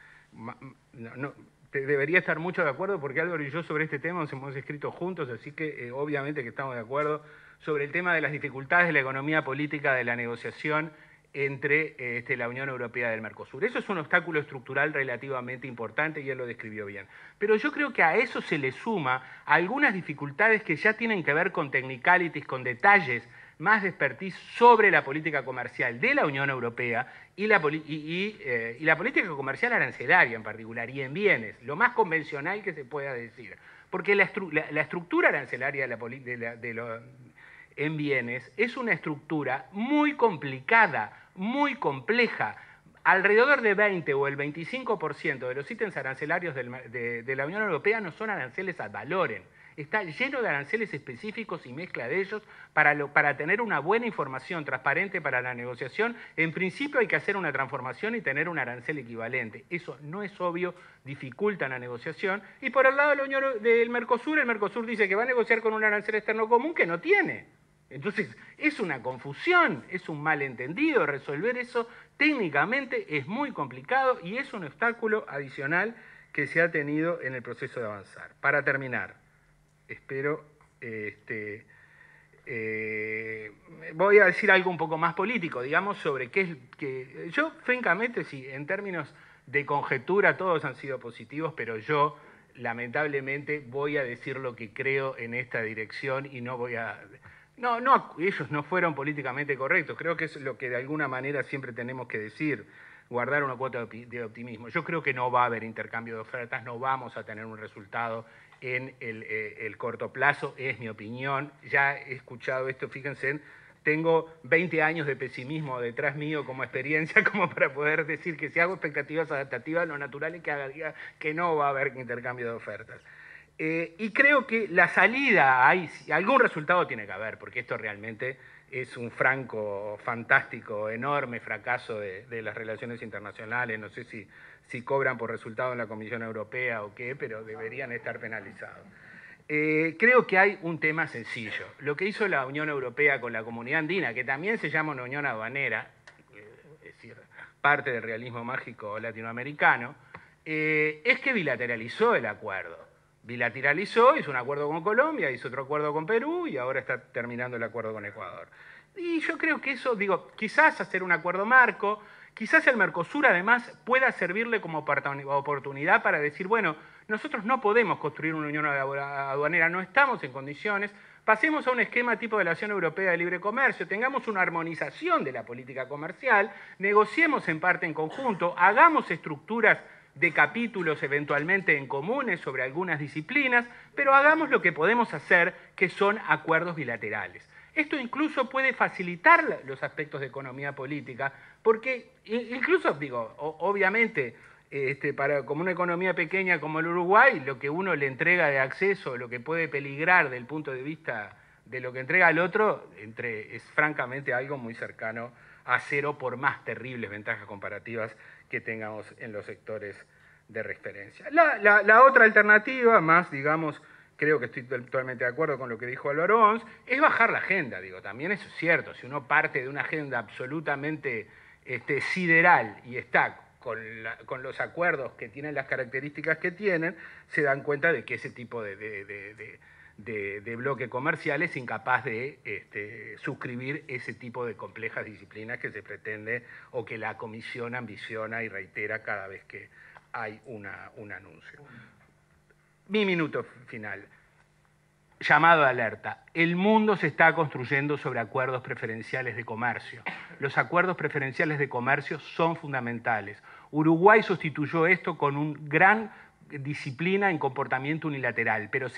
[SPEAKER 7] debería estar mucho de acuerdo porque Álvaro y yo sobre este tema nos hemos escrito juntos, así que obviamente que estamos de acuerdo sobre el tema de las dificultades de la economía política de la negociación entre la Unión Europea y el Mercosur. Eso es un obstáculo estructural relativamente importante y él lo describió bien. Pero yo creo que a eso se le suma algunas dificultades que ya tienen que ver con technicalities, con detalles más de expertise sobre la política comercial de la Unión Europea y la política comercial arancelaria en particular, y en bienes, lo más convencional que se pueda decir. Porque la estructura arancelaria en bienes es una estructura muy complicada, muy compleja. Alrededor de 20 o el 25% de los ítems arancelarios de la Unión Europea no son aranceles ad valorem. Está lleno de aranceles específicos y mezcla de ellos para tener una buena información transparente para la negociación. En principio hay que hacer una transformación y tener un arancel equivalente. Eso no es obvio, dificulta la negociación. Y por el lado del Mercosur, el Mercosur dice que va a negociar con un arancel externo común que no tiene. Entonces, es una confusión, es un malentendido. Resolver eso técnicamente es muy complicado y es un obstáculo adicional que se ha tenido en el proceso de avanzar. Para terminar, espero, voy a decir algo un poco más político, digamos, sobre qué es que yo, francamente, sí, en términos de conjetura todos han sido positivos, pero yo, lamentablemente, voy a decir lo que creo en esta dirección y no voy a... No, ellos no fueron políticamente correctos, creo que es lo que de alguna manera siempre tenemos que decir. guardar una cuota de optimismo. Yo creo que no va a haber intercambio de ofertas, no vamos a tener un resultado en el corto plazo, es mi opinión. Ya he escuchado esto, fíjense, tengo 20 años de pesimismo detrás mío como experiencia, como para poder decir que si hago expectativas adaptativas, lo natural es que diga que no va a haber intercambio de ofertas. Y creo que la salida, algún resultado tiene que haber, porque esto realmente es un fantástico, enorme fracaso de las relaciones internacionales. No sé si cobran por resultado en la Comisión Europea o qué, pero deberían estar penalizados. Creo que hay un tema sencillo. Lo que hizo la Unión Europea con la Comunidad Andina, que también se llama una unión aduanera, es decir, parte del realismo mágico latinoamericano, es que bilateralizó el acuerdo. Bilateralizó, hizo un acuerdo con Colombia, hizo otro acuerdo con Perú y ahora está terminando el acuerdo con Ecuador. Y yo creo que eso, quizás hacer un acuerdo marco, quizás el Mercosur además pueda servirle como oportunidad para decir, bueno, nosotros no podemos construir una unión aduanera, no estamos en condiciones, pasemos a un esquema tipo de la Unión Europea de Libre Comercio, tengamos una armonización de la política comercial, negociemos en parte en conjunto, hagamos estructuras de capítulos eventualmente en comunes sobre algunas disciplinas, pero hagamos lo que podemos hacer, que son acuerdos bilaterales. Esto incluso puede facilitar los aspectos de economía política, porque incluso, obviamente, como una economía pequeña como el Uruguay, lo que uno le entrega de acceso, lo que puede peligrar del punto de vista de lo que entrega al otro, es francamente algo muy cercano a cero, por más terribles ventajas comparativas que tengamos en los sectores de referencia. La otra alternativa, más, creo que estoy totalmente de acuerdo con lo que dijo Álvaro Ons, es bajar la agenda. También eso es cierto, si uno parte de una agenda absolutamente sideral y está con los acuerdos que tienen las características que tienen, se dan cuenta de que ese tipo de bloque comercial es incapaz de suscribir ese tipo de complejas disciplinas que se pretende o que la Comisión ambiciona y reitera cada vez que hay un anuncio. Mi minuto final. Llamado de alerta. El mundo se está construyendo sobre acuerdos preferenciales de comercio. Los acuerdos preferenciales de comercio son fundamentales. Uruguay sustituyó esto con un gran disciplina en comportamiento unilateral, pero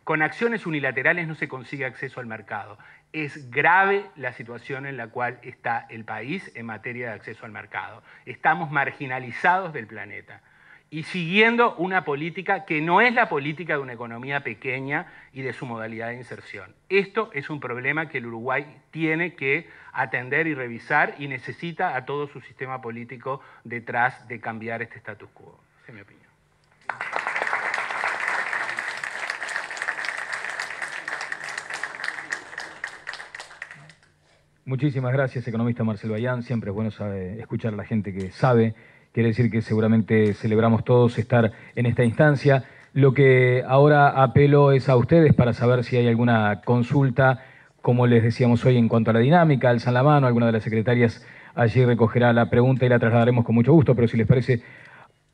[SPEAKER 7] con acciones unilaterales no se consigue acceso al mercado. Es grave la situación en la cual está el país en materia de acceso al mercado. Estamos marginalizados del planeta y siguiendo una política que no es la política de una economía pequeña y de su modalidad de inserción. Esto es un problema que el Uruguay tiene que atender y revisar y necesita a todo su sistema político detrás de cambiar este status quo. Esa es mi opinión.
[SPEAKER 2] Muchísimas gracias, economista Marcelo Ayán. Siempre es bueno escuchar a la gente que sabe. Quiere decir que seguramente celebramos todos estar en esta instancia. Lo que ahora apelo es a ustedes para saber si hay alguna consulta, como les decíamos hoy, en cuanto a la dinámica. Alzan la mano, alguna de las secretarias allí recogerá la pregunta y la trasladaremos con mucho gusto, pero si les parece,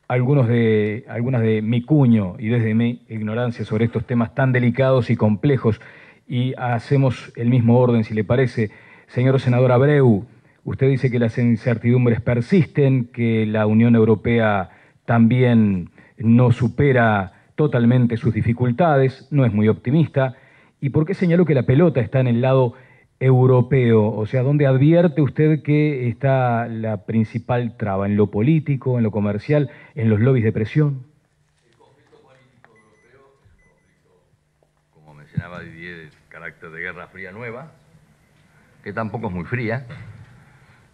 [SPEAKER 2] algunas de mi cuño y desde mi ignorancia sobre estos temas tan delicados y complejos, y hacemos el mismo orden, si le parece. Señor senador Abreu, usted dice que las incertidumbres persisten, que la Unión Europea también no supera totalmente sus dificultades, no es muy optimista. ¿Y por qué señaló que la pelota está en el lado europeo? O sea, ¿dónde advierte usted que está la principal traba? ¿En lo político, en lo comercial, en los lobbies de presión?
[SPEAKER 4] El conflicto político europeo es un conflicto, como mencionaba Didier, de carácter de guerra fría nueva, que tampoco es muy fría.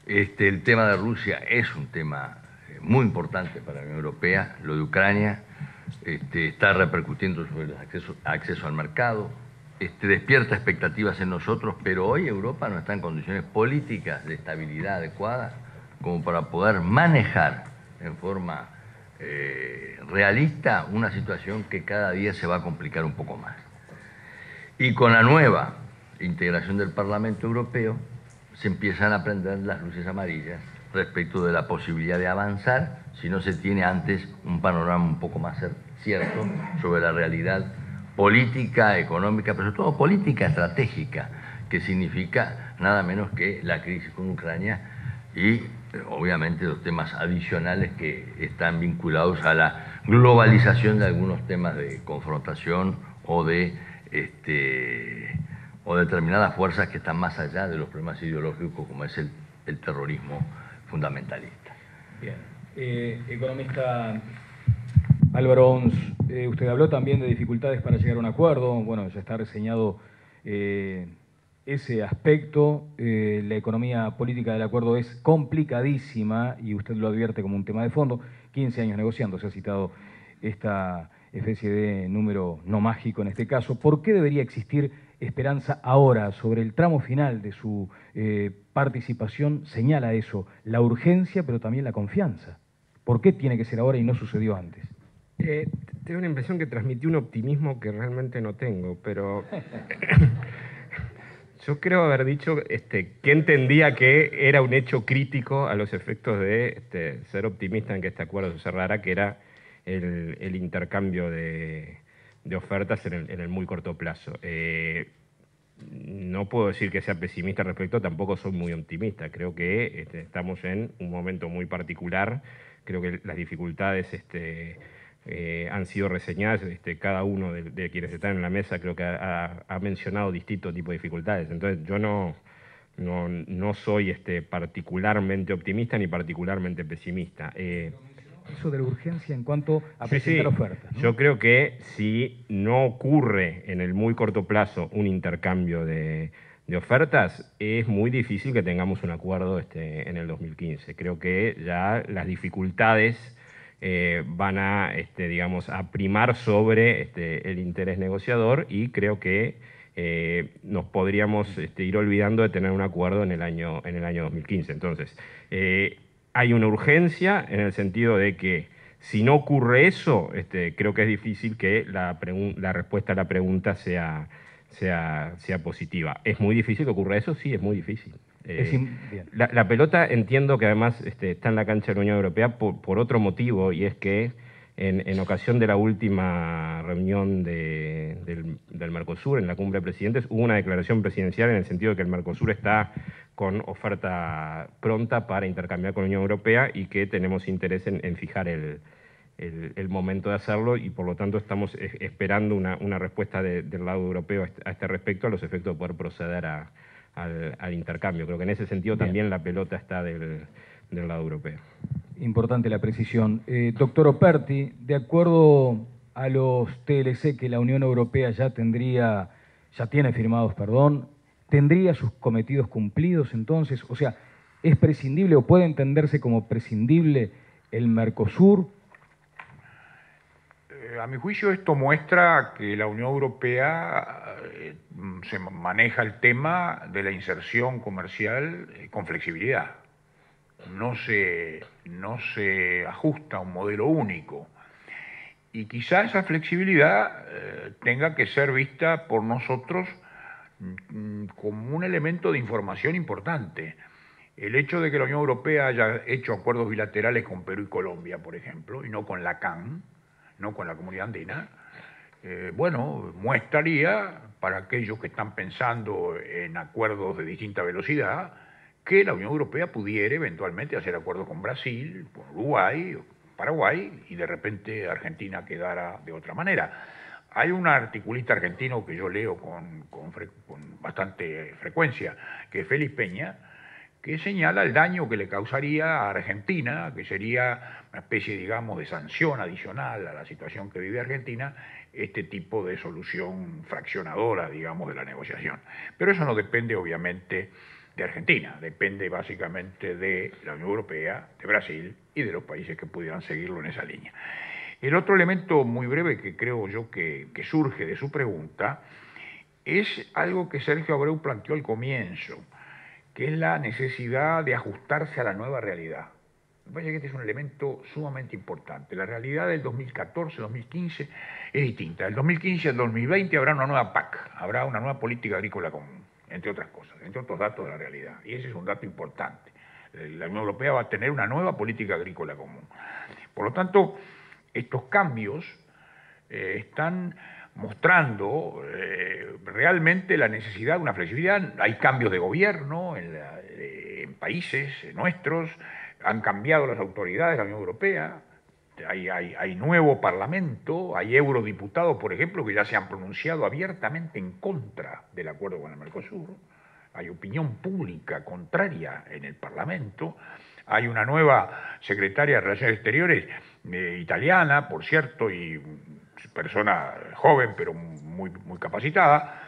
[SPEAKER 4] El tema de Rusia es un tema muy importante para la Unión Europea. Lo de Ucrania está repercutiendo sobre el acceso al mercado, despierta expectativas en nosotros, pero hoy Europa no está en condiciones políticas de estabilidad adecuada como para poder manejar en forma realista una situación que cada día se va a complicar un poco más. Y con la nueva integración del Parlamento Europeo se empiezan a prender las luces amarillas respecto de la posibilidad de avanzar si no se tiene antes un panorama un poco más cierto sobre la realidad política, económica, pero sobre todo política estratégica, que significa nada menos que la crisis con Ucrania y obviamente los temas adicionales que están vinculados a la globalización de algunos temas de confrontación o de determinadas fuerzas que están más allá de los problemas ideológicos, como es el terrorismo fundamentalista.
[SPEAKER 2] Bien. Economista Álvaro Ons, usted habló también de dificultades para llegar a un acuerdo. Bueno, ya está reseñado ese aspecto. La economía política del acuerdo es complicadísima y usted lo advierte como un tema de fondo. 15 años negociando, se ha citado esta especie de número no mágico en este caso. ¿Por qué debería existir esperanza ahora sobre el tramo final de su participación? Señala eso, la urgencia, pero también la confianza. ¿Por qué tiene que ser ahora y no sucedió antes?
[SPEAKER 5] Tengo la impresión que transmití un optimismo que realmente no tengo, pero yo creo haber dicho que entendía que era un hecho crítico a los efectos de ser optimista en que este acuerdo se cerrara, que era el intercambio de ofertas en el muy corto plazo. No puedo decir que sea pesimista al respecto, tampoco soy muy optimista. Creo que estamos en un momento muy particular. Creo que las dificultades han sido reseñadas. Cada uno de quienes están en la mesa creo que ha mencionado distintos tipos de dificultades. Entonces yo no soy particularmente optimista ni particularmente pesimista.
[SPEAKER 2] Eso de la urgencia en cuanto a presentar ofertas, ¿no?
[SPEAKER 5] Yo creo que si no ocurre en el muy corto plazo un intercambio de ofertas, es muy difícil que tengamos un acuerdo en el 2015. Creo que ya las dificultades van a, digamos, a primar sobre el interés negociador y creo que nos podríamos ir olvidando de tener un acuerdo en el año 2015. Entonces, hay una urgencia en el sentido de que si no ocurre eso, creo que es difícil que la respuesta a la pregunta sea positiva. ¿Es muy difícil que ocurra eso? Sí, es muy difícil. La pelota entiendo que además está en la cancha de la Unión Europea por otro motivo, y es que en ocasión de la última reunión del Mercosur, en la cumbre de presidentes, hubo una declaración presidencial en el sentido de que el Mercosur está con oferta pronta para intercambiar con la Unión Europea y que tenemos interés en fijar el momento de hacerlo, y por lo tanto estamos esperando una respuesta del lado europeo a este respecto, a los efectos de poder proceder al intercambio. Creo que en ese sentido también la pelota está del lado europeo.
[SPEAKER 2] Importante la precisión. Doctor Operti, de acuerdo a los TLC que la Unión Europea ya tiene firmados, ¿tendría sus cometidos cumplidos entonces? O sea, ¿es prescindible o puede entenderse como prescindible el Mercosur?
[SPEAKER 6] A mi juicio esto muestra que la Unión Europea se maneja el tema de la inserción comercial con flexibilidad. No se ajusta a un modelo único. Y quizá esa flexibilidad tenga que ser vista por nosotros como un elemento de información importante. El hecho de que la Unión Europea haya hecho acuerdos bilaterales con Perú y Colombia, por ejemplo, y no con la CAN, no con la Comunidad Andina, muestraría para aquellos que están pensando en acuerdos de distinta velocidad que la Unión Europea pudiera eventualmente hacer acuerdos con Brasil, con Uruguay, Paraguay, y de repente Argentina quedara de otra manera. Hay un articulista argentino que yo leo con bastante frecuencia, que es Félix Peña, que señala el daño que le causaría a Argentina, que sería una especie, digamos, de sanción adicional a la situación que vive Argentina, este tipo de solución fraccionadora, digamos, de la negociación. Pero eso no depende, obviamente, de Argentina, depende básicamente de la Unión Europea, de Brasil y de los países que pudieran seguirlo en esa línea. El otro elemento muy breve que creo yo que surge de su pregunta es algo que Sergio Abreu planteó al comienzo, que es la necesidad de ajustarse a la nueva realidad. Me parece que este es un elemento sumamente importante. La realidad del 2014-2015 es distinta. Del 2015 al 2020 habrá una nueva PAC, habrá una nueva política agrícola común, entre otras cosas, entre otros datos de la realidad. Y ese es un dato importante. La Unión Europea va a tener una nueva política agrícola común. Por lo tanto, estos cambios están mostrando realmente la necesidad de una flexibilidad. Hay cambios de gobierno en países nuestros, Han cambiado las autoridades de la Unión Europea, hay nuevo parlamento, hay eurodiputados, por ejemplo, que ya se han pronunciado abiertamente en contra del acuerdo con el Mercosur. Hay opinión pública contraria en el Parlamento. Hay una nueva secretaria de Relaciones Exteriores, italiana, por cierto, y persona joven, pero muy capacitada,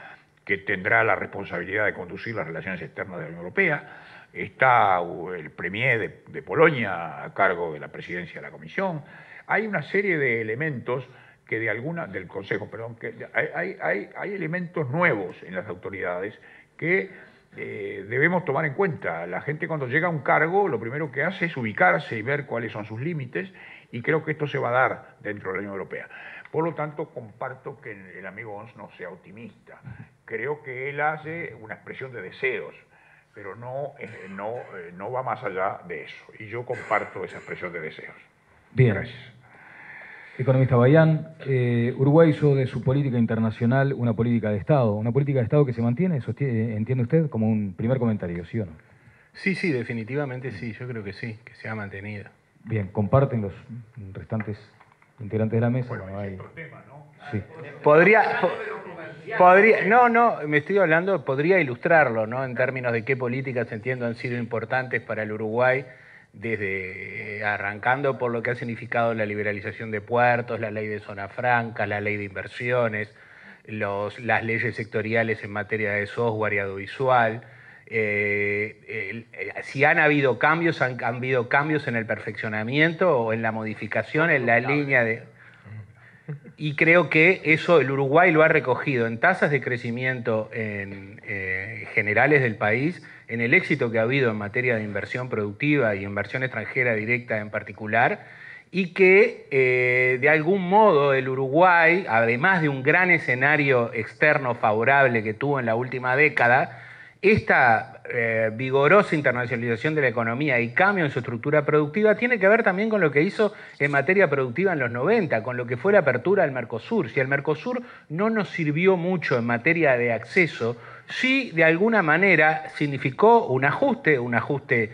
[SPEAKER 6] que tendrá la responsabilidad de conducir las relaciones externas de la Unión Europea. Está el premier de Polonia a cargo de la presidencia de la Comisión. Hay una serie de elementos que del Consejo, perdón, que hay elementos nuevos en las autoridades que debemos tomar en cuenta. La gente cuando llega a un cargo, lo primero que hace es ubicarse y ver cuáles son sus límites, y creo que esto se va a dar dentro de la Unión Europea. Por lo tanto, comparto que el amigo Ons no sea optimista. Creo que él hace una expresión de deseos, pero no va más allá de eso. Y yo comparto esa expresión de deseos.
[SPEAKER 2] Bien.
[SPEAKER 6] Gracias.
[SPEAKER 2] Economista Bayán, Uruguay hizo de su política internacional una política de Estado que se mantiene, ¿entiende usted? Como un primer comentario, ¿sí o no?
[SPEAKER 7] Sí, definitivamente sí, yo creo que sí, que se ha mantenido.
[SPEAKER 2] Bien, ¿comparten los restantes integrantes de la mesa?
[SPEAKER 6] Bueno,
[SPEAKER 2] Bueno,
[SPEAKER 6] es otro tema, ¿no?
[SPEAKER 2] Sí.
[SPEAKER 7] Podría, me estoy hablando, podría ilustrarlo, ¿no? En términos de qué políticas, entiendo, han sido importantes para el Uruguay, desde arrancando por lo que ha significado la liberalización de puertos, la ley de zona franca, la ley de inversiones, las leyes sectoriales en materia de software y audiovisual. Si han habido cambios, han habido cambios en el perfeccionamiento o en la modificación, en la línea de... Y creo que eso el Uruguay lo ha recogido en tasas de crecimiento generales del país, en el éxito que ha habido en materia de inversión productiva y inversión extranjera directa en particular, y que de algún modo el Uruguay, además de un gran escenario externo favorable que tuvo en la última década, esta vigorosa internacionalización de la economía y cambio en su estructura productiva tiene que ver también con lo que hizo en materia productiva en los 90, con lo que fue la apertura del Mercosur. Si el Mercosur no nos sirvió mucho en materia de acceso, sí de alguna manera significó un ajuste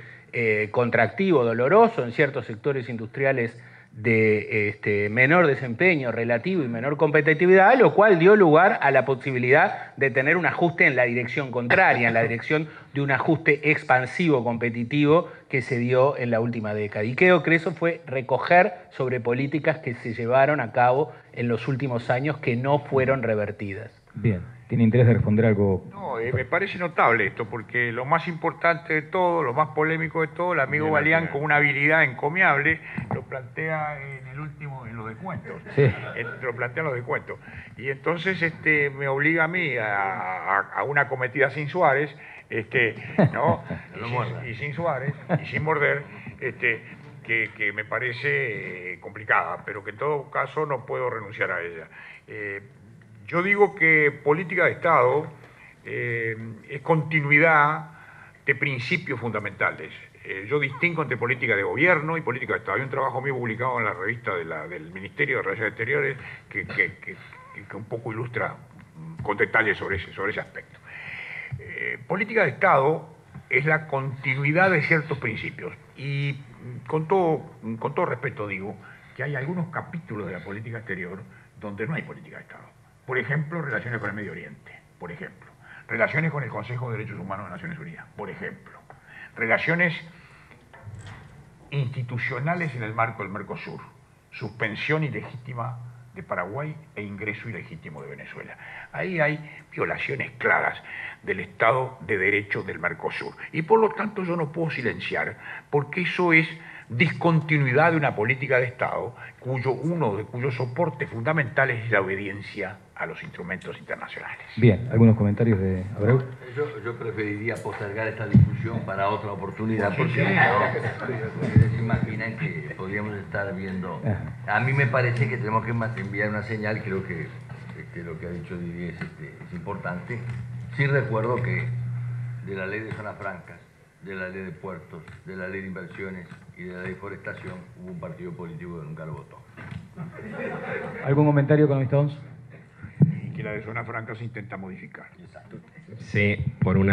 [SPEAKER 7] contractivo, doloroso en ciertos sectores industriales de menor desempeño relativo y menor competitividad, lo cual dio lugar a la posibilidad de tener un ajuste en la dirección contraria, en la dirección de un ajuste expansivo competitivo que se dio en la última década. Y creo que eso fue recoger sobre políticas que se llevaron a cabo en los últimos años que no fueron revertidas.
[SPEAKER 2] Bien. ¿Tiene interés de responder algo?
[SPEAKER 6] No, me parece notable esto, porque lo más importante de todo, lo más polémico de todo, el amigo Bayán, con una habilidad encomiable, lo plantea en los descuentos.
[SPEAKER 2] Sí.
[SPEAKER 6] Lo plantea en los descuentos. Y entonces me obliga a mí a una cometida sin Suárez, ¿no? y sin Suárez, y sin morder, que me parece complicada, pero que en todo caso no puedo renunciar a ella. Yo digo que política de Estado es continuidad de principios fundamentales. Yo distingo entre política de gobierno y política de Estado. Hay un trabajo mío publicado en la revista del Ministerio de Relaciones Exteriores que un poco ilustra con detalles sobre ese aspecto. Política de Estado es la continuidad de ciertos principios. Y con todo respeto digo que hay algunos capítulos de la política exterior donde no hay política de Estado. Por ejemplo, relaciones con el Medio Oriente, por ejemplo. Relaciones con el Consejo de Derechos Humanos de Naciones Unidas, por ejemplo. Relaciones institucionales en el marco del Mercosur. Suspensión ilegítima de Paraguay e ingreso ilegítimo de Venezuela. Ahí hay violaciones claras del Estado de Derecho del Mercosur. Y por lo tanto yo no puedo silenciar, porque eso es discontinuidad de una política de Estado uno de cuyos soportes fundamentales es la obediencia a los instrumentos internacionales.
[SPEAKER 2] Bien, ¿algunos comentarios de Abreu?
[SPEAKER 4] Yo preferiría postergar esta discusión para otra oportunidad, porque ustedes se imaginan que podríamos estar viendo... A mí me parece que tenemos que enviar una señal, creo que lo que ha dicho Didier es importante. Sí recuerdo que de la ley de zonas francas, de la ley de puertos, de la ley de inversiones y de la ley de forestación, hubo un partido político que nunca lo votó.
[SPEAKER 2] ¿Algún comentario, economista Ons?
[SPEAKER 6] Y que la de zona franca se intenta modificar.
[SPEAKER 4] Exacto.
[SPEAKER 5] Sí, por un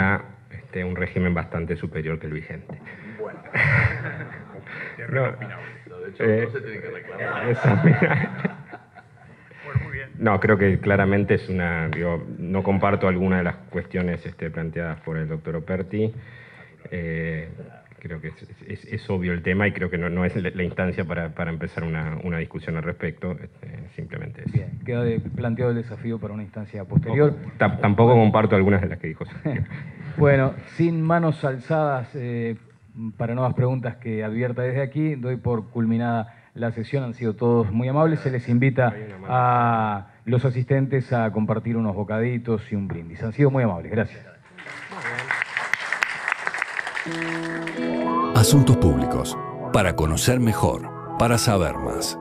[SPEAKER 5] régimen bastante superior que el vigente.
[SPEAKER 6] Bueno, terreno opinable.
[SPEAKER 4] De hecho, no se tiene que reclamar.
[SPEAKER 6] Bueno, muy bien.
[SPEAKER 5] No, creo que claramente es no comparto alguna de las cuestiones planteadas por el doctor Operti. Creo que es obvio el tema y creo que no es la instancia para empezar una discusión al respecto. Simplemente eso.
[SPEAKER 2] Bien, queda planteado el desafío para una instancia posterior.
[SPEAKER 5] Tampoco comparto algunas de las que dijo.
[SPEAKER 2] Bueno, sin manos alzadas para nuevas preguntas que advierta desde aquí, doy por culminada la sesión. Han sido todos muy amables. Se les invita a los asistentes a compartir unos bocaditos y un brindis. Han sido muy amables. Gracias.
[SPEAKER 8] Asuntos públicos. Para conocer mejor, para saber más.